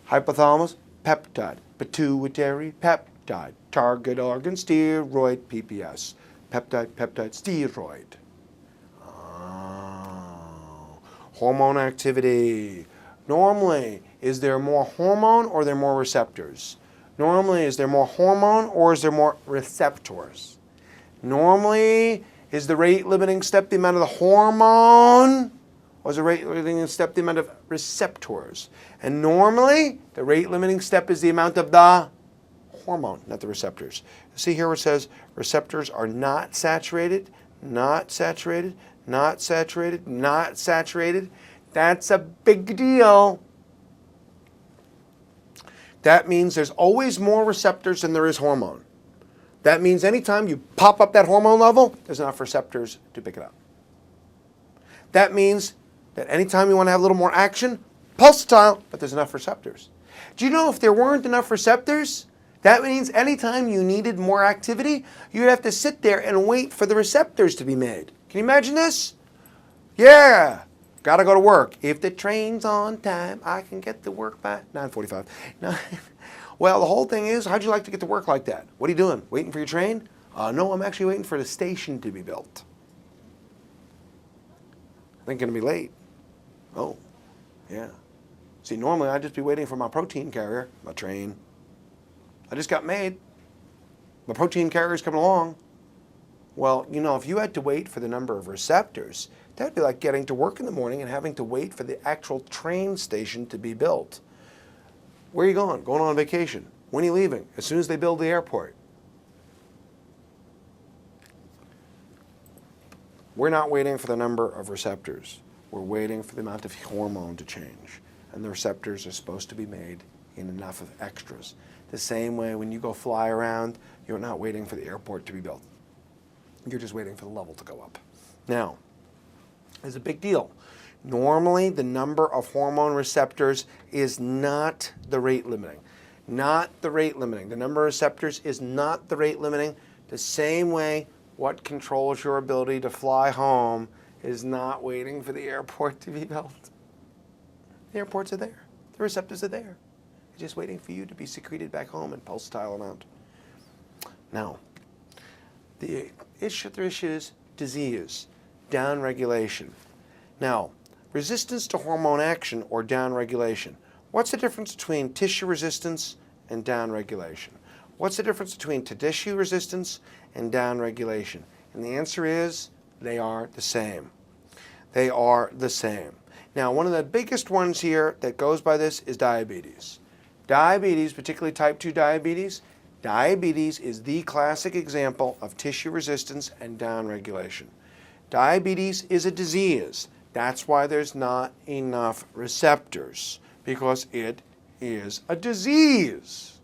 Speaker 1: Hypothalamus, peptide. Pituitary, peptide. Target organ, steroid, PPS. Peptide, peptide, steroid. Oh. Hormone activity. Normally, is there more hormone or are there more receptors? Normally, is there more hormone or is there more receptors? Normally, is the rate-limiting step the amount of the hormone or is the rate-limiting step the amount of receptors? And normally, the rate-limiting step is the amount of the hormone, not the receptors. See here where it says receptors are not saturated, not saturated, not saturated, not saturated. That's a big deal. That means there's always more receptors than there is hormone. That means anytime you pop up that hormone level, there's enough receptors to pick it up. That means that anytime you want to have a little more action, pulsatile, but there's enough receptors. Do you know if there weren't enough receptors, that means anytime you needed more activity, you'd have to sit there and wait for the receptors to be made. Can you imagine this? Yeah, gotta go to work. If the train's on time, I can get to work by 9:45. No. Well, the whole thing is, how'd you like to get to work like that? What are you doing? Waiting for your train? No, I'm actually waiting for the station to be built. I think I'm gonna be late. Oh, yeah. See, normally I'd just be waiting for my protein carrier, my train. I just got made. My protein carrier's coming along. Well, you know, if you had to wait for the number of receptors, that'd be like getting to work in the morning and having to wait for the actual train station to be built. Where are you going? Going on vacation. When are you leaving? As soon as they build the airport. We're not waiting for the number of receptors. We're waiting for the amount of hormone to change. And the receptors are supposed to be made in enough of extras. The same way when you go fly around, you're not waiting for the airport to be built. You're just waiting for the level to go up. Now, there's a big deal. Normally, the number of hormone receptors is not the rate limiting. Not the rate limiting. The number of receptors is not the rate limiting. The same way what controls your ability to fly home is not waiting for the airport to be built. The airports are there. The receptors are there. They're just waiting for you to be secreted back home in pulsatile amount. Now, the issue is disease, downregulation. Now, resistance to hormone action or downregulation. What's the difference between tissue resistance and downregulation? What's the difference between tissue resistance and downregulation? And the answer is they are the same. They are the same. Now, one of the biggest ones here that goes by this is diabetes. Diabetes, particularly type 2 diabetes, diabetes is the classic example of tissue resistance and downregulation. Diabetes is a disease. That's why there's not enough receptors, because it is a disease.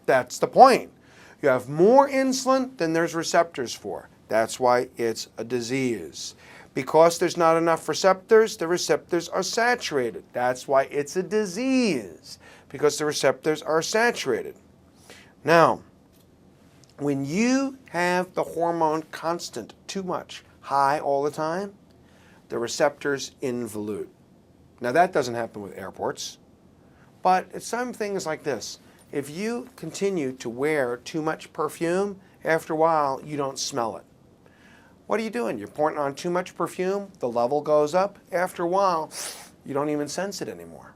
Speaker 1: That's the point. You have more insulin than there's receptors for. That's why it's a disease. Because there's not enough receptors, the receptors are saturated. That's why it's a disease, because the receptors are saturated. Now, when you have the hormone constant too much, high all the time, the receptors involute. Now that doesn't happen with airports, but it's some things like this. If you continue to wear too much perfume, after a while you don't smell it. What are you doing? You're putting on too much perfume, the level goes up. After a while, you don't even sense it anymore.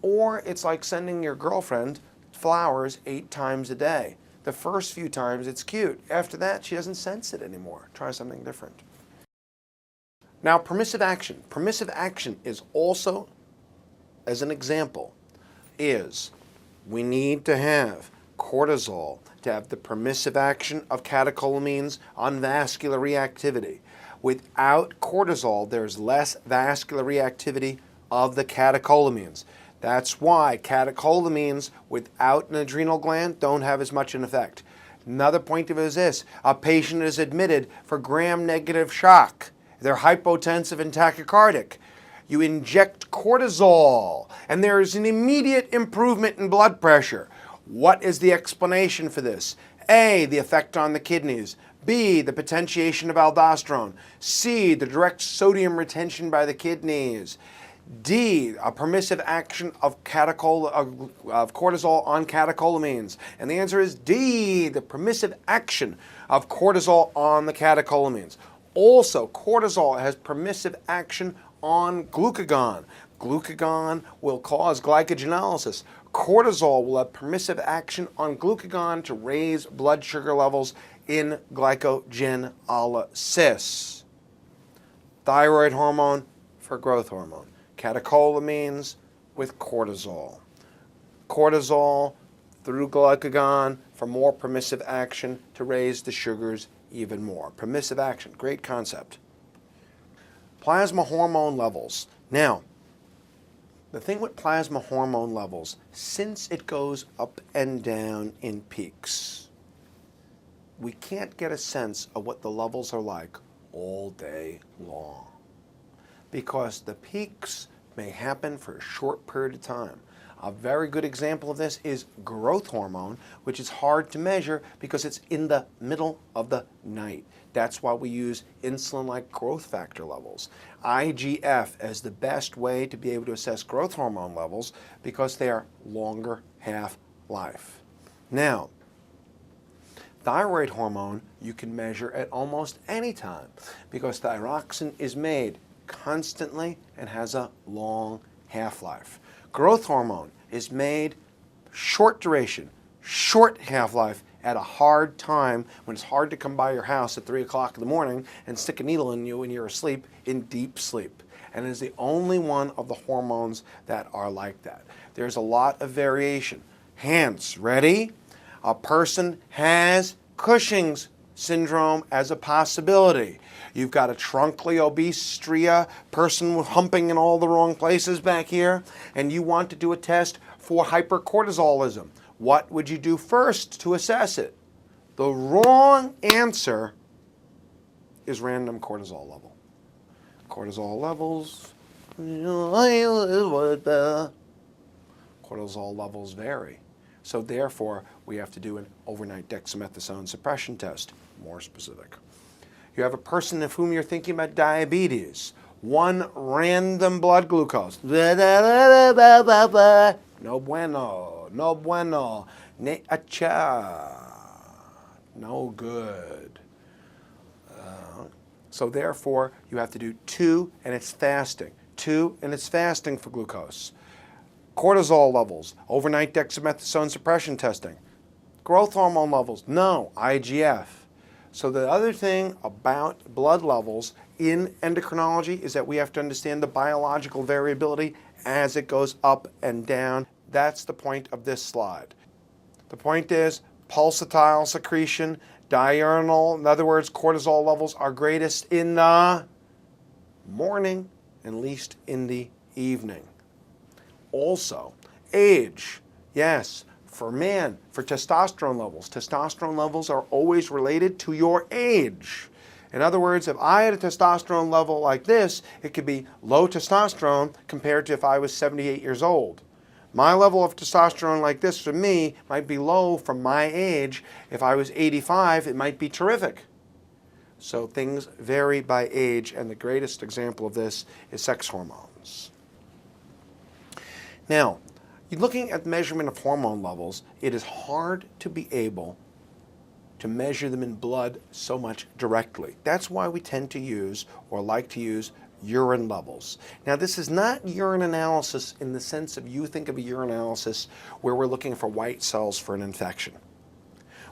Speaker 1: Or it's like sending your girlfriend flowers 8 times a day. The first few times it's cute. After that, she doesn't sense it anymore. Try something different. Now, permissive action. Permissive action is also, as an example, is we need to have cortisol to have the permissive action of catecholamines on vascular reactivity. Without cortisol, there's less vascular reactivity of the catecholamines. That's why catecholamines without an adrenal gland don't have as much an effect. Another point of it is this: a patient is admitted for gram-negative shock. They're hypotensive and tachycardic. You inject cortisol, and there is an immediate improvement in blood pressure. What is the explanation for this? A, the effect on the kidneys. B, the potentiation of aldosterone. C, the direct sodium retention by the kidneys. D, a permissive action of cortisol on catecholamines. And the answer is D, the permissive action of cortisol on the catecholamines. Also, cortisol has permissive action on glucagon. Glucagon will cause glycogenolysis. Cortisol will have permissive action on glucagon to raise blood sugar levels in glycogenolysis. Thyroid hormone for growth hormone. Catecholamines with cortisol. Cortisol through glucagon for more permissive action to raise the sugars even more. Permissive action, great concept. Plasma hormone levels. Now, the thing with plasma hormone levels, since it goes up and down in peaks, we can't get a sense of what the levels are like all day long, because the peaks may happen for a short period of time. A very good example of this is growth hormone, which is hard to measure because it's in the middle of the night. That's why we use insulin-like growth factor levels. IGF as the best way to be able to assess growth hormone levels because they are longer half-life. Now, thyroid hormone you can measure at almost any time because thyroxine is made constantly and has a long half-life. Growth hormone is made short duration, short half-life at a hard time when it's hard to come by your house at 3 o'clock in the morning and stick a needle in you when you're asleep in deep sleep. And it is the only one of the hormones that are like that. There's a lot of variation. Hence, ready? A person has Cushing's syndrome as a possibility. You've got a trunkly obese stria, person with humping in all the wrong places back here, and you want to do a test for hypercortisolism. What would you do first to assess it? The wrong answer is random cortisol level. Cortisol levels, cortisol levels vary. So therefore, we have to do an overnight dexamethasone suppression test, more specific. You have a person of whom you're thinking about diabetes. One random blood glucose. No bueno, no bueno, no good. So therefore, you have to do 2 and it's fasting. 2 and it's fasting for glucose. Cortisol levels, overnight dexamethasone suppression testing. Growth hormone levels, no, IGF. So the other thing about blood levels in endocrinology is that we have to understand the biological variability as it goes up and down. That's the point of this slide. The point is pulsatile secretion, diurnal, in other words, cortisol levels are greatest in the morning and least in the evening. Also, age, yes. For man, for testosterone levels are always related to your age. In other words, if I had a testosterone level like this, it could be low testosterone compared to if I was 78 years old. My level of testosterone like this for me might be low from my age. If I was 85, it might be terrific. So things vary by age, and the greatest example of this is sex hormones. Now, looking at measurement of hormone levels, it is hard to be able to measure them in blood so much directly. That's why we tend to use, or like to use, urine levels. Now, this is not urine analysis in the sense of you think of a urine analysis where we're looking for white cells for an infection.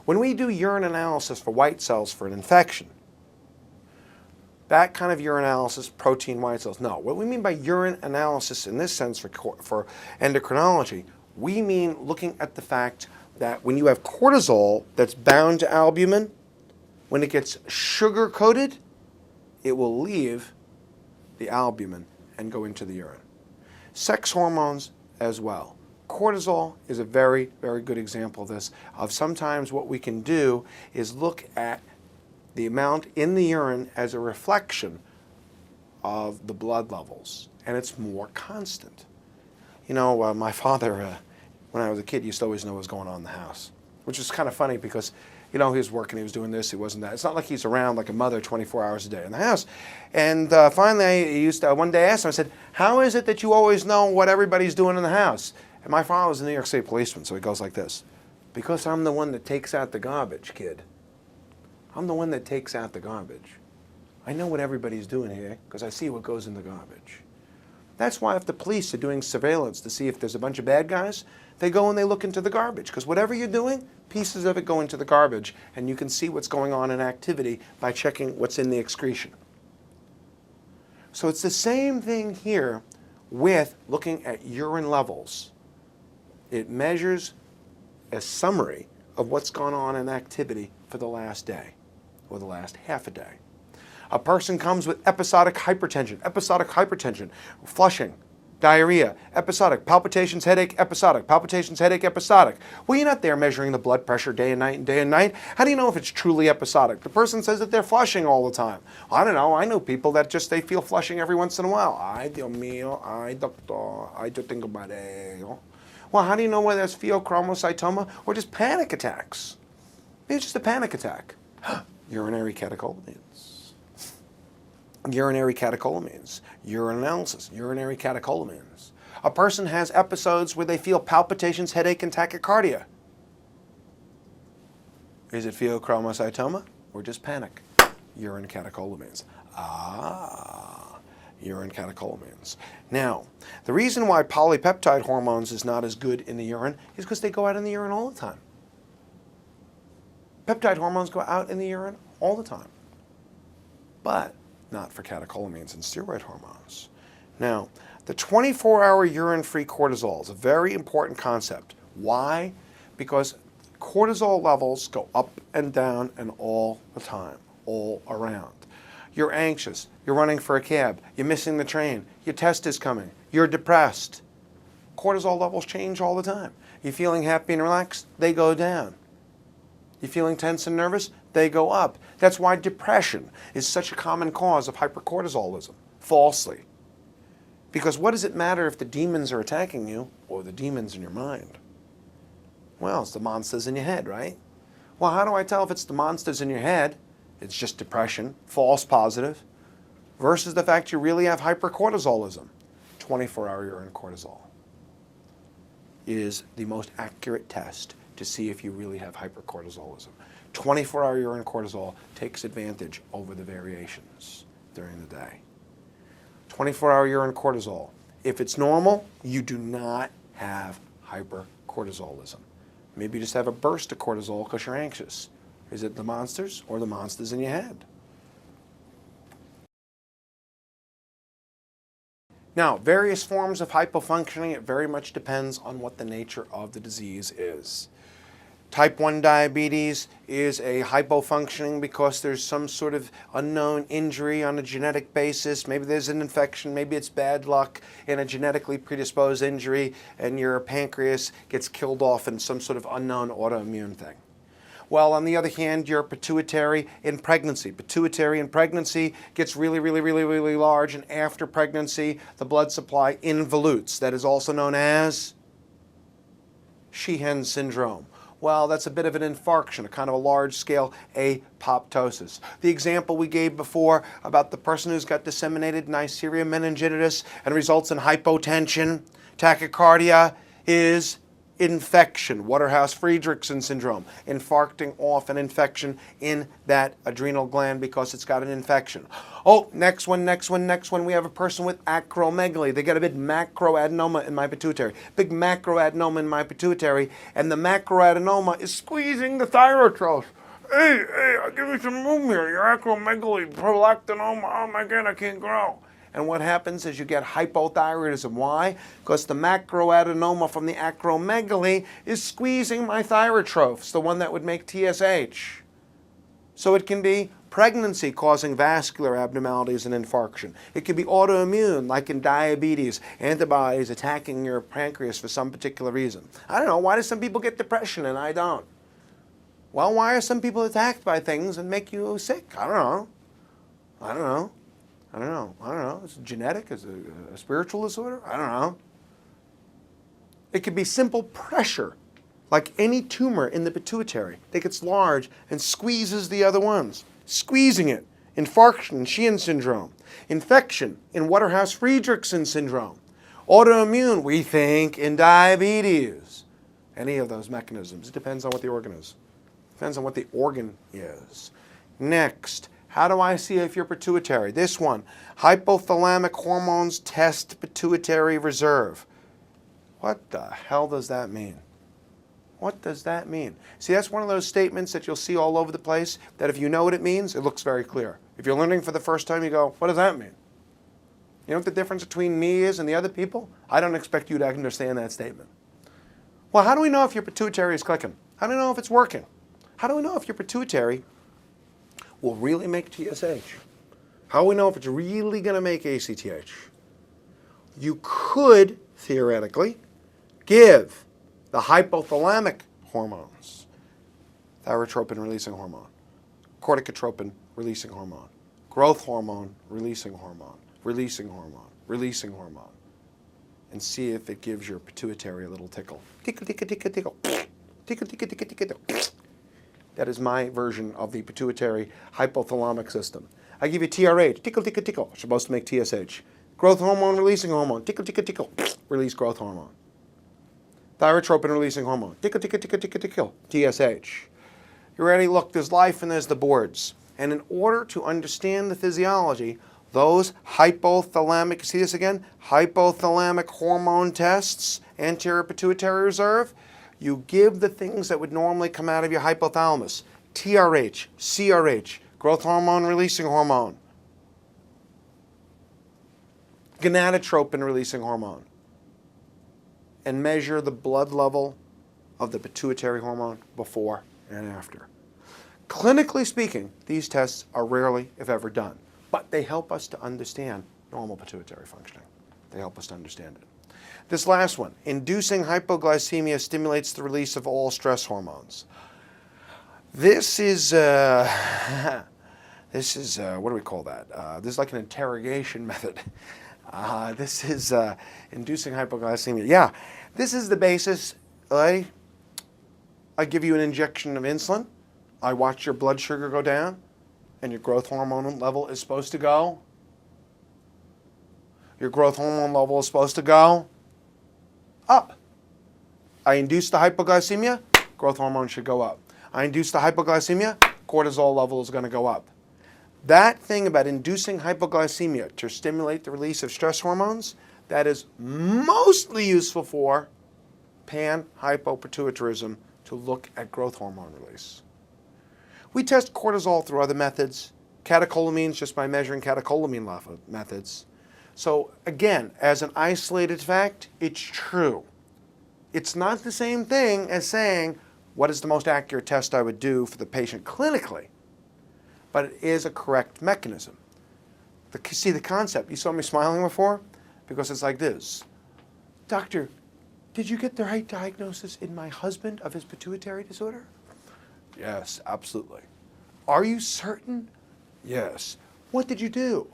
Speaker 1: When we do urine analysis for white cells for an infection, that kind of urine analysis, protein white cells, no. What we mean by urine analysis in this sense for endocrinology, we mean looking at the fact that when you have cortisol that's bound to albumin, when it gets sugar-coated, it will leave the albumin and go into the urine. Sex hormones as well. Cortisol is a very, very good example of this. Of sometimes what we can do is look at the amount in the urine as a reflection of the blood levels, and it's more constant. You know, my father, when I was a kid, used to always know what was going on in the house, which is kind of funny because, you know, he was working, he was doing this, he wasn't that. It's not like he's around like a mother 24 hours a day in the house. And finally, one day I asked him, I said, how is it that you always know what everybody's doing in the house? And my father was a New York State policeman, so he goes like this: because I'm the one that takes out the garbage, kid. I'm the one that takes out the garbage. I know what everybody's doing here because I see what goes in the garbage. That's why if the police are doing surveillance to see if there's a bunch of bad guys, they go and they look into the garbage, because whatever you're doing, pieces of it go into the garbage, and you can see what's going on in activity by checking what's in the excretion. So it's the same thing here with looking at urine levels. It measures a summary of what's gone on in activity for the last day or the last half a day. A person comes with episodic hypertension, flushing, diarrhea, episodic, palpitations, headache, episodic, palpitations, headache, episodic. Well, you're not there measuring the blood pressure day and night and day and night. How do you know if it's truly episodic? The person says that they're flushing all the time. I don't know. I know people that just, they feel flushing every once in a while. Ay, Dios mío, ay, doctor, ay, yo tengo mareo. Well, how do you know whether it's pheochromocytoma or just panic attacks? Maybe it's just a panic attack. Urinary catecholamines. Urinary catecholamines, urine analysis, urinary catecholamines. A person has episodes where they feel palpitations, headache, and tachycardia. Is it pheochromocytoma or just panic? Urine catecholamines. Urine catecholamines. Now, the reason why polypeptide hormones is not as good in the urine is because they go out in the urine all the time. Peptide hormones go out in the urine all the time, but not for catecholamines and steroid hormones. Now, the 24-hour urine-free cortisol is a very important concept. Why? Because cortisol levels go up and down and all the time, all around. You're anxious, you're running for a cab, you're missing the train, your test is coming, you're depressed. Cortisol levels change all the time. You're feeling happy and relaxed, they go down. You're feeling tense and nervous, they go up. That's why depression is such a common cause of hypercortisolism, falsely. Because what does it matter if the demons are attacking you or the demons in your mind? Well, it's the monsters in your head, right? Well, how do I tell if it's the monsters in your head, it's just depression, false positive, versus the fact you really have hypercortisolism? 24-hour urine cortisol is the most accurate test to see if you really have hypercortisolism. 24-hour urine cortisol takes advantage over the variations during the day. 24-hour urine cortisol, if it's normal, you do not have hypercortisolism. Maybe you just have a burst of cortisol because you're anxious. Is it the monsters or the monsters in your head? Now, various forms of hypofunctioning, it very much depends on what the nature of the disease is. Type 1 diabetes is a hypofunctioning because there's some sort of unknown injury on a genetic basis. Maybe there's an infection, maybe it's bad luck in a genetically predisposed injury and your pancreas gets killed off in some sort of unknown autoimmune thing. Well, on the other hand, your pituitary in pregnancy. Pituitary in pregnancy gets really, really, really, really large, and after pregnancy, the blood supply involutes. That is also known as Sheehan syndrome. Well, that's a bit of an infarction, a kind of a large-scale apoptosis. The example we gave before about the person who's got disseminated Neisseria meningitidis and results in hypotension, tachycardia, is infection, Waterhouse-Friderichsen syndrome, infarcting off an infection in that adrenal gland because it's got an infection. Oh, next one, we have a person with acromegaly. They got a big macroadenoma in my pituitary, and the macroadenoma is squeezing the thyrotrophs. Hey, give me some room here. Your acromegaly, prolactinoma, oh my God, I can't grow. And what happens is you get hypothyroidism. Why? Because the macroadenoma from the acromegaly is squeezing my thyrotrophs, the one that would make TSH. So it can be pregnancy causing vascular abnormalities and infarction. It can be autoimmune, like in diabetes, antibodies attacking your pancreas for some particular reason. I don't know, why do some people get depression and I don't? Well, why are some people attacked by things and make you sick? I don't know. Is it genetic? Is it a spiritual disorder? I don't know. It could be simple pressure, like any tumor in the pituitary that gets large and squeezes the other ones. Squeezing it. Infarction, Sheehan syndrome. Infection in Waterhouse-Friderichsen syndrome. Autoimmune, we think, in diabetes. Any of those mechanisms. It depends on what the organ is. Depends on what the organ is. Next. How do I see if you're pituitary? This one, hypothalamic hormones test pituitary reserve. What the hell does that mean? What does that mean? See, that's one of those statements that you'll see all over the place, that if you know what it means, it looks very clear. If you're learning for the first time, you go, what does that mean? You know what the difference between me is and the other people? I don't expect you to understand that statement. Well, how do we know if your pituitary is clicking? How do we know if it's working? How do we know if your pituitary will really make TSH? How do we know if it's really going to make ACTH? You could, theoretically, give the hypothalamic hormones, thyrotropin-releasing hormone, corticotropin-releasing hormone, growth hormone-releasing hormone, releasing hormone, and see if it gives your pituitary a little tickle. Tickle, tickle, tickle, tickle. Tickle, tickle, tickle, tickle, tickle. That is my version of the pituitary hypothalamic system. I give you TRH, tickle, tickle, tickle, supposed to make TSH. Growth hormone, releasing hormone, tickle, tickle, tickle, release growth hormone. Thyrotropin releasing hormone, tickle, tickle, tickle, tickle, tickle, TSH. You ready? Look, there's life and there's the boards. And in order to understand the physiology, those hypothalamic, see this again? Hypothalamic hormone tests, anterior pituitary reserve, you give the things that would normally come out of your hypothalamus. TRH, CRH, growth hormone releasing hormone. Gonadotropin releasing hormone. And measure the blood level of the pituitary hormone before and after. Clinically speaking, these tests are rarely, if ever, done. But they help us to understand normal pituitary functioning. They help us to understand it. This last one, inducing hypoglycemia stimulates the release of all stress hormones. This is, what do we call that? This is like an interrogation method. This is inducing hypoglycemia. Yeah, this is the basis. I give you an injection of insulin. I watch your blood sugar go down, and your growth hormone level is supposed to go. Your growth hormone level is supposed to go up. I induce the hypoglycemia, growth hormone should go up. I induce the hypoglycemia, cortisol level is going to go up. That thing about inducing hypoglycemia to stimulate the release of stress hormones, that is mostly useful for pan-hypopituitarism, to look at growth hormone release. We test cortisol through other methods, catecholamines just by measuring catecholamine methods. So again, as an isolated fact, it's true. It's not the same thing as saying, what is the most accurate test I would do for the patient clinically? But it is a correct mechanism. See the concept? You saw me smiling before? Because it's like this. Doctor, did you get the right diagnosis in my husband of his pituitary disorder? Yes, absolutely. Are you certain? Yes. What did you do?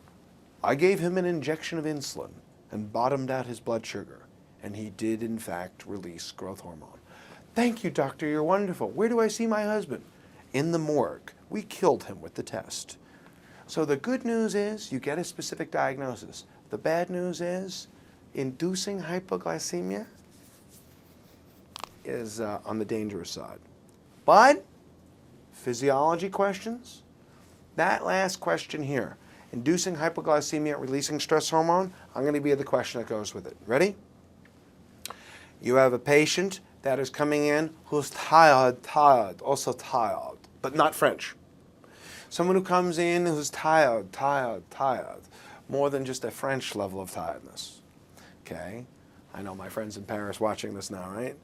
Speaker 1: I gave him an injection of insulin and bottomed out his blood sugar, and he did in fact release growth hormone. Thank you, doctor, you're wonderful. Where do I see my husband? In the morgue. We killed him with the test. So the good news is you get a specific diagnosis. The bad news is inducing hypoglycemia is on the dangerous side. But physiology questions, that last question here, inducing hypoglycemia, releasing stress hormone, I'm going to be the question that goes with it. Ready? You have a patient that is coming in who's tired, also tired, but not French. Someone who comes in who's tired, more than just a French level of tiredness. Okay? I know my friends in Paris watching this now, right?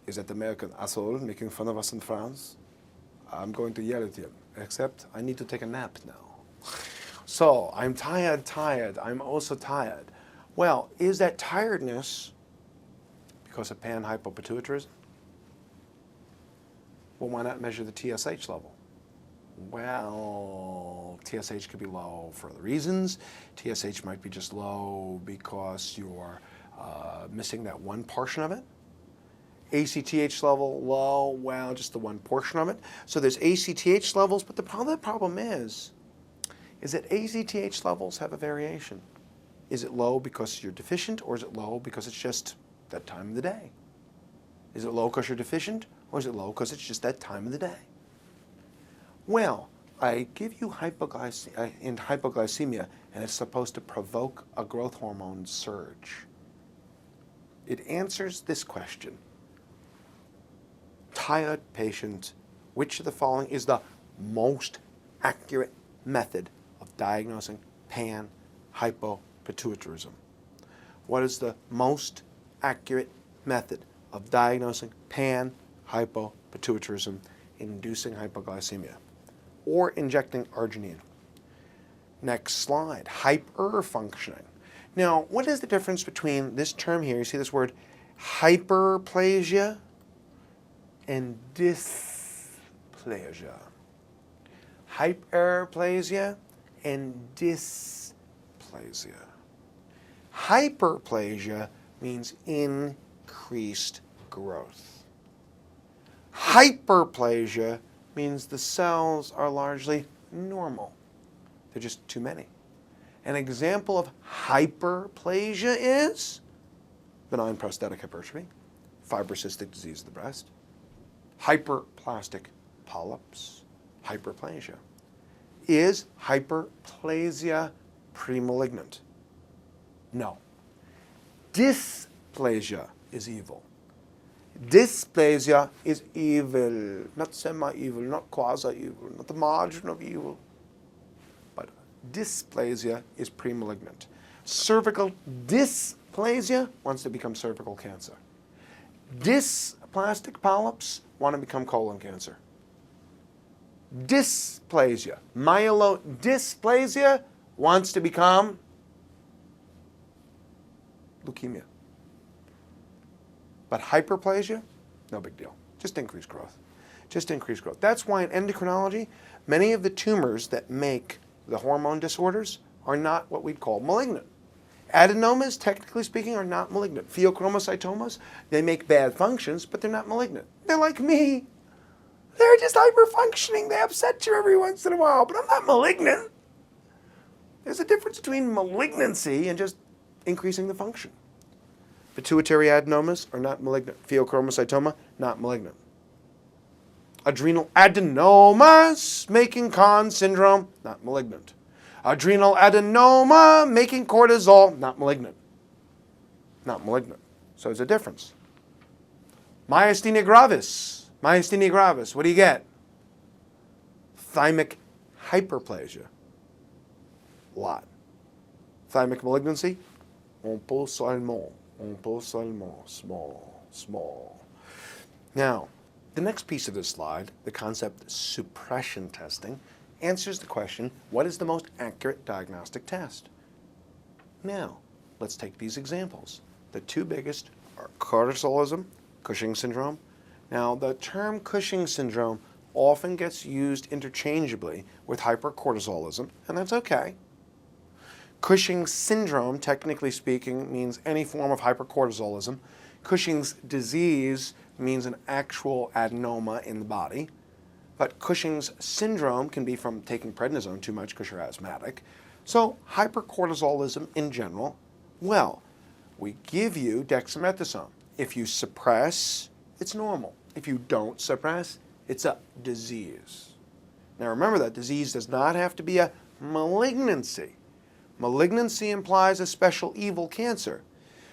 Speaker 1: Is that American asshole making fun of us in France? I'm going to yell at him, except I need to take a nap now. So, I'm tired, I'm also tired. Well, is that tiredness because of panhypopituitarism? Well, why not measure the TSH level? Well, TSH could be low for other reasons. TSH might be just low because you're missing that one portion of it. ACTH level low, well, just the one portion of it. So there's ACTH levels, but the problem is that ACTH levels have a variation. Is it low because you're deficient, or is it low because it's just that time of the day? Is it low because you're deficient, or is it low because it's just that time of the day? Well, I give you hypoglycemia, and it's supposed to provoke a growth hormone surge. It answers this question. Tired patient, which of the following is the most accurate method of diagnosing panhypopituitarism? What is the most accurate method of diagnosing panhypopituitarism, inducing hypoglycemia, or injecting arginine? Next slide, hyperfunctioning. Now, what is the difference between this term here, you see this word hyperplasia, and dysplasia? Hyperplasia and dysplasia. Hyperplasia means increased growth. Hyperplasia means the cells are largely normal. They're just too many. An example of hyperplasia is benign prostatic hypertrophy, fibrocystic disease of the breast, hyperplastic polyps, hyperplasia. Is hyperplasia premalignant? No. Dysplasia is evil. Dysplasia is evil, not semi-evil, not quasi-evil, not the margin of evil. But dysplasia is premalignant. Cervical dysplasia wants to become cervical cancer. Dysplastic polyps want to become colon cancer. Dysplasia, myelodysplasia, wants to become leukemia. But hyperplasia, no big deal. Just increased growth. Just increased growth. That's why in endocrinology, many of the tumors that make the hormone disorders are not what we'd call malignant. Adenomas, technically speaking, are not malignant. Pheochromocytomas, they make bad functions, but they're not malignant. They're like me. They're just hyper-functioning. They upset you every once in a while, but I'm not malignant. There's a difference between malignancy and just increasing the function. Pituitary adenomas are not malignant. Pheochromocytoma, not malignant. Adrenal adenomas making Conn syndrome, not malignant. Adrenal adenoma making cortisol, not malignant. Not malignant. So there's a difference. Myasthenia gravis. Myasthenia gravis, what do you get? Thymic hyperplasia. A lot. Thymic malignancy? Un peu seulement. Un peu seulement. Small. Small. Now, the next piece of this slide, the concept suppression testing, answers the question, what is the most accurate diagnostic test? Now, let's take these examples. The two biggest are cortisolism, Cushing syndrome. Now, the term Cushing syndrome often gets used interchangeably with hypercortisolism, and that's okay. Cushing syndrome, technically speaking, means any form of hypercortisolism. Cushing's disease means an actual adenoma in the body. But Cushing's syndrome can be from taking prednisone too much because you're asthmatic. So hypercortisolism in general, well, we give you dexamethasone. If you suppress it's normal. If you don't suppress, it's a disease. Now remember that disease does not have to be a malignancy. Malignancy implies a special evil cancer.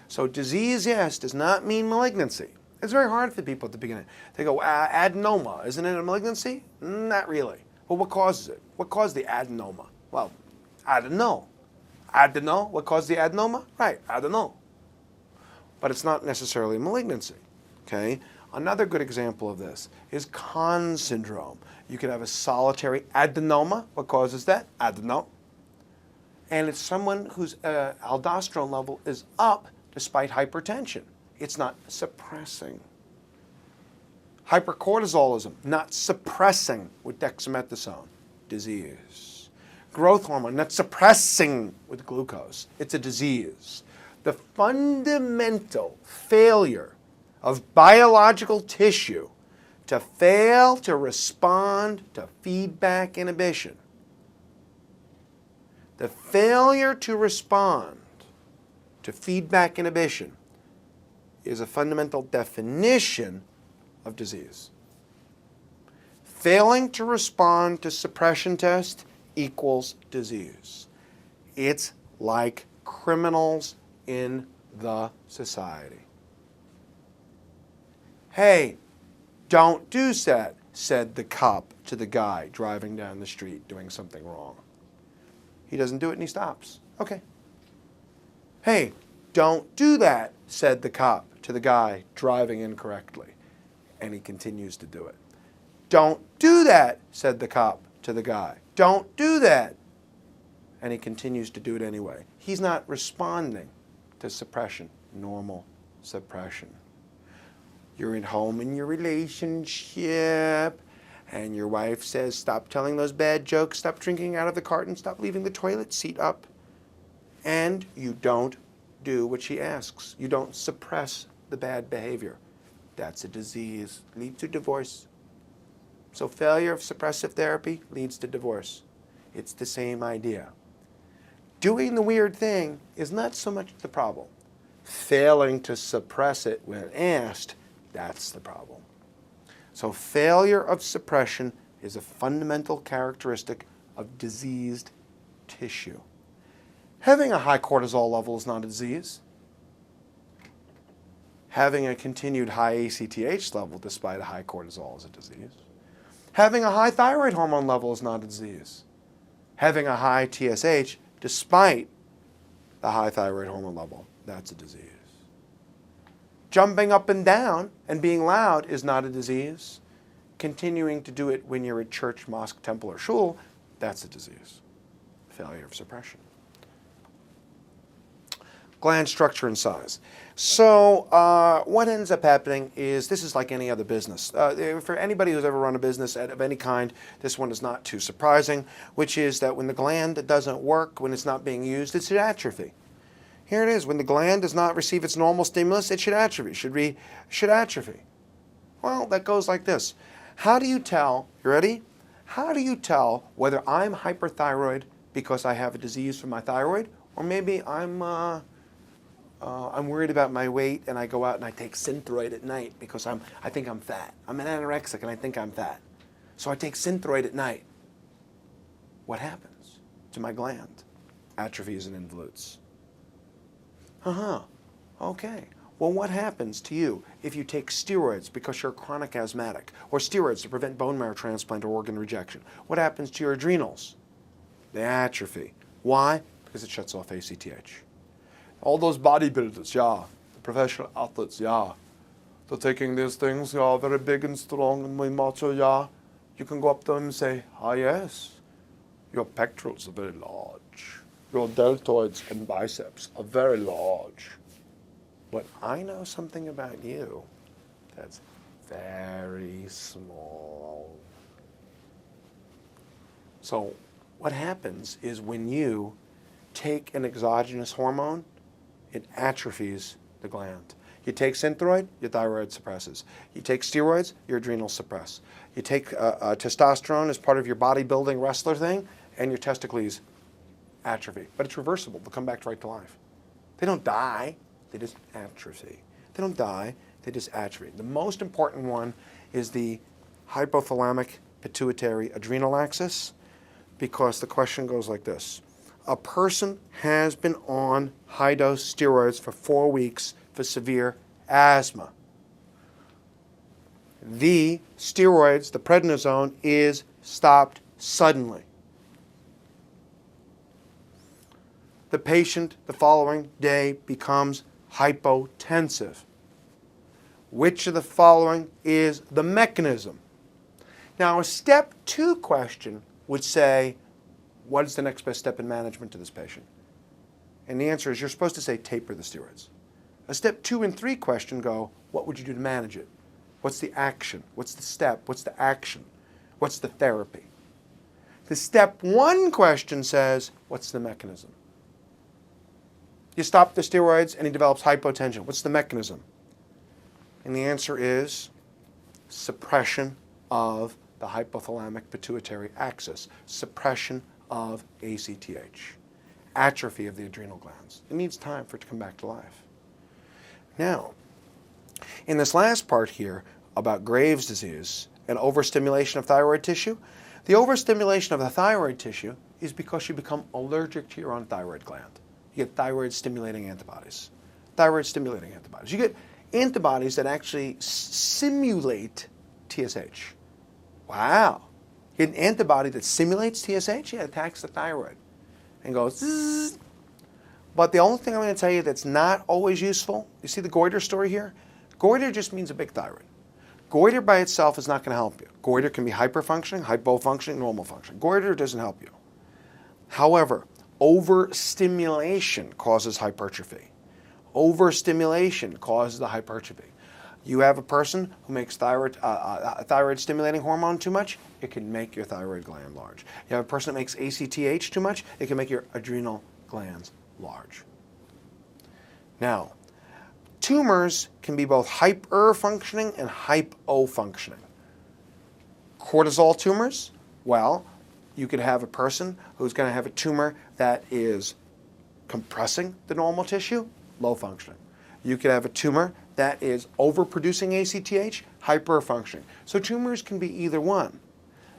Speaker 1: So disease, yes, does not mean malignancy. It's very hard for people at the beginning. They go, adenoma, isn't it a malignancy? Not really. Well, what causes it? What caused the adenoma? Well, I don't know. I don't know. What caused the adenoma? Right, I don't know. But it's not necessarily a malignancy. Okay? Another good example of this is Conn syndrome. You could have a solitary adenoma. What causes that? I don't know. And it's someone whose aldosterone level is up despite hypertension. It's not suppressing. Hypercortisolism, not suppressing with dexamethasone, disease. Growth hormone, not suppressing with glucose. It's a disease. The fundamental failure of biological tissue to fail to respond to feedback inhibition. The failure to respond to feedback inhibition is a fundamental definition of disease. Failing to respond to suppression test equals disease. It's like criminals in the society. Hey, don't do that, said the cop to the guy driving down the street doing something wrong. He doesn't do it and he stops. Okay. Hey, don't do that, said the cop to the guy driving incorrectly. And he continues to do it. Don't do that, said the cop to the guy. Don't do that. And he continues to do it anyway. He's not responding to suppression, normal suppression. You're at home in your relationship, and your wife says, stop telling those bad jokes, stop drinking out of the carton, stop leaving the toilet seat up. And you don't do what she asks. You don't suppress the bad behavior. That's a disease, leads to divorce. So failure of suppressive therapy leads to divorce. It's the same idea. Doing the weird thing is not so much the problem. Failing to suppress it when asked, that's the problem. So failure of suppression is a fundamental characteristic of diseased tissue. Having a high cortisol level is not a disease. Having a continued high ACTH level despite a high cortisol is a disease. Having a high thyroid hormone level is not a disease. Having a high TSH despite the high thyroid hormone level, that's a disease. Jumping up and down and being loud is not a disease. Continuing to do it when you're at church, mosque, temple, or shul, that's a disease. Failure of suppression. Gland structure and size. So what ends up happening is, this is like any other business. For anybody who's ever run a business of any kind, this one is not too surprising, which is that when the gland doesn't work, when it's not being used, it should atrophy. Here it is. When the gland does not receive its normal stimulus, it should atrophy. Should atrophy. Well, that goes like this. How do you tell, you ready? How do you tell whether I'm hyperthyroid because I have a disease from my thyroid, or maybe I'm worried about my weight and I go out and I take Synthroid at night because I think I'm fat. I'm an anorexic and I think I'm fat. So I take Synthroid at night. What happens to my gland? Atrophies and involutes. Okay. Well, what happens to you if you take steroids because you're chronic asthmatic, or steroids to prevent bone marrow transplant or organ rejection? What happens to your adrenals? They atrophy. Why? Because it shuts off ACTH. All those bodybuilders, yeah, the professional athletes, yeah, they're taking these things, yeah, very big and strong and very macho, yeah. You can go up to them and say, ah, yes, your pectorals are very large. Your deltoids and biceps are very large. But I know something about you that's very small. So what happens is when you take an exogenous hormone, it atrophies the gland. You take Synthroid, your thyroid suppresses. You take steroids, your adrenals suppress. You take testosterone as part of your bodybuilding wrestler thing, and your testicles atrophy. But it's reversible. They'll come back right to life. They don't die. They just atrophy. They don't die, they just atrophy. The most important one is the hypothalamic pituitary adrenal axis, because the question goes like this. A person has been on high-dose steroids for 4 weeks for severe asthma. The steroids, the prednisone, is stopped suddenly. The patient the following day becomes hypotensive. Which of the following is the mechanism? Now, a step 2 question would say, what is the next best step in management to this patient? And the answer is you're supposed to say taper the steroids. A step 2 and 3 question go, what would you do to manage it? What's the action? What's the step? What's the action? What's the therapy? The step 1 question says, what's the mechanism? You stop the steroids and he develops hypotension. What's the mechanism? And the answer is suppression of the hypothalamic pituitary axis, suppression of ACTH, atrophy of the adrenal glands. It needs time for it to come back to life. Now, in this last part here about Graves' disease and overstimulation of thyroid tissue, the overstimulation of the thyroid tissue is because you become allergic to your own thyroid gland. You get thyroid-stimulating antibodies. Thyroid-stimulating antibodies. You get antibodies that actually simulate TSH. Wow. You get an antibody that simulates TSH? Yeah, it attacks the thyroid and goes zzz. But the only thing I'm going to tell you that's not always useful, you see the goiter story here? Goiter just means a big thyroid. Goiter by itself is not going to help you. Goiter can be hyperfunctioning, hypofunctioning, normal function. Goiter doesn't help you. However, overstimulation causes hypertrophy. Overstimulation causes the hypertrophy. You have a person who makes thyroid-stimulating hormone too much, it can make your thyroid gland large. You have a person that makes ACTH too much, it can make your adrenal glands large. Now, tumors can be both hyperfunctioning and hypofunctioning. Cortisol tumors, well, you could have a person who's going to have a tumor that is compressing the normal tissue, low functioning. You could have a tumor that is overproducing ACTH, hyperfunctioning. So tumors can be either one.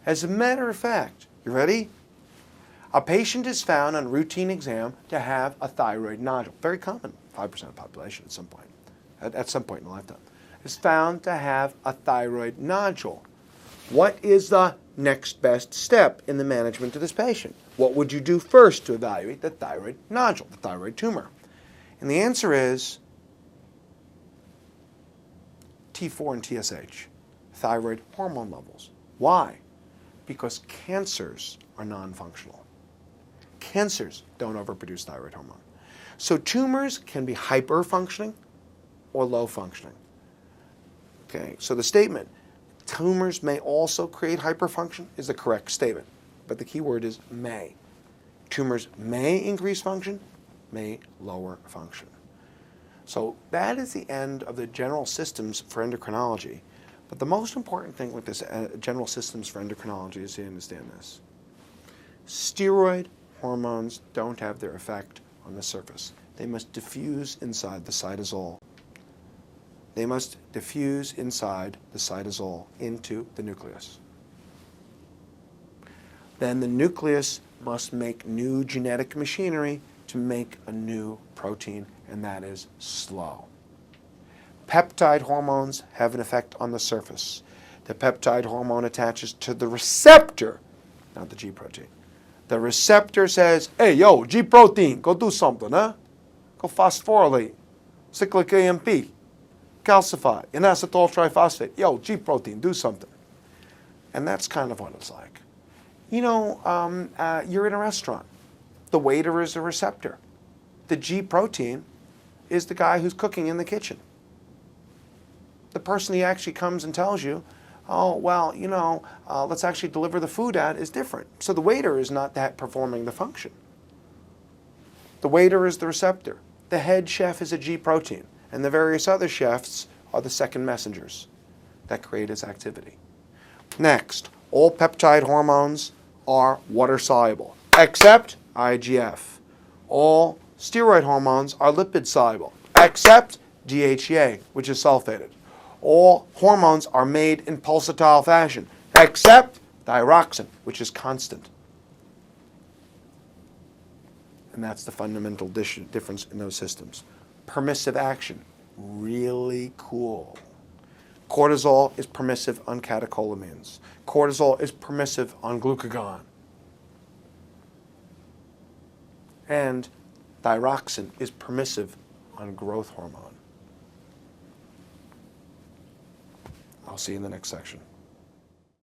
Speaker 1: As a matter of fact, you ready? A patient is found on routine exam to have a thyroid nodule. Very common, 5% of the population at some point in the lifetime. Is found to have a thyroid nodule. What is the next best step in the management of this patient? What would you do first to evaluate the thyroid nodule, the thyroid tumor? And the answer is T4 and TSH, thyroid hormone levels. Why? Because cancers are non-functional. Cancers don't overproduce thyroid hormone. So tumors can be hyperfunctioning or low functioning. Okay, so the statement, tumors may also create hyperfunction, is the correct statement. But the key word is may. Tumors may increase function, may lower function. So that is the end of the general systems for endocrinology. But the most important thing with this general systems for endocrinology is to understand this. Steroid hormones don't have their effect on the surface. They must diffuse inside the cytosol. They must diffuse inside the cytosol into the nucleus. Then the nucleus must make new genetic machinery to make a new protein, and that is slow. Peptide hormones have an effect on the surface. The peptide hormone attaches to the receptor, not the G protein. The receptor says, hey, yo, G protein, go do something, huh? Go phosphorylate, cyclic AMP, calcify, inositol triphosphate. Yo, G protein, do something. And that's kind of what it's like. You know, you're in a restaurant. The waiter is a receptor. The G protein is the guy who's cooking in the kitchen. The person he actually comes and tells you, oh, well, you know, let's actually deliver the food at is different. So the waiter is not that performing the function. The waiter is the receptor. The head chef is a G protein. And the various other chefs are the second messengers that create its activity. Next, all peptide hormones are water-soluble, except IGF. All steroid hormones are lipid-soluble, except DHEA, which is sulfated. All hormones are made in pulsatile fashion, except thyroxine, which is constant. And that's the fundamental difference in those systems. Permissive action, really cool. Cortisol is permissive on catecholamines. Cortisol is permissive on glucagon. And thyroxine is permissive on growth hormone. I'll see you in the next section.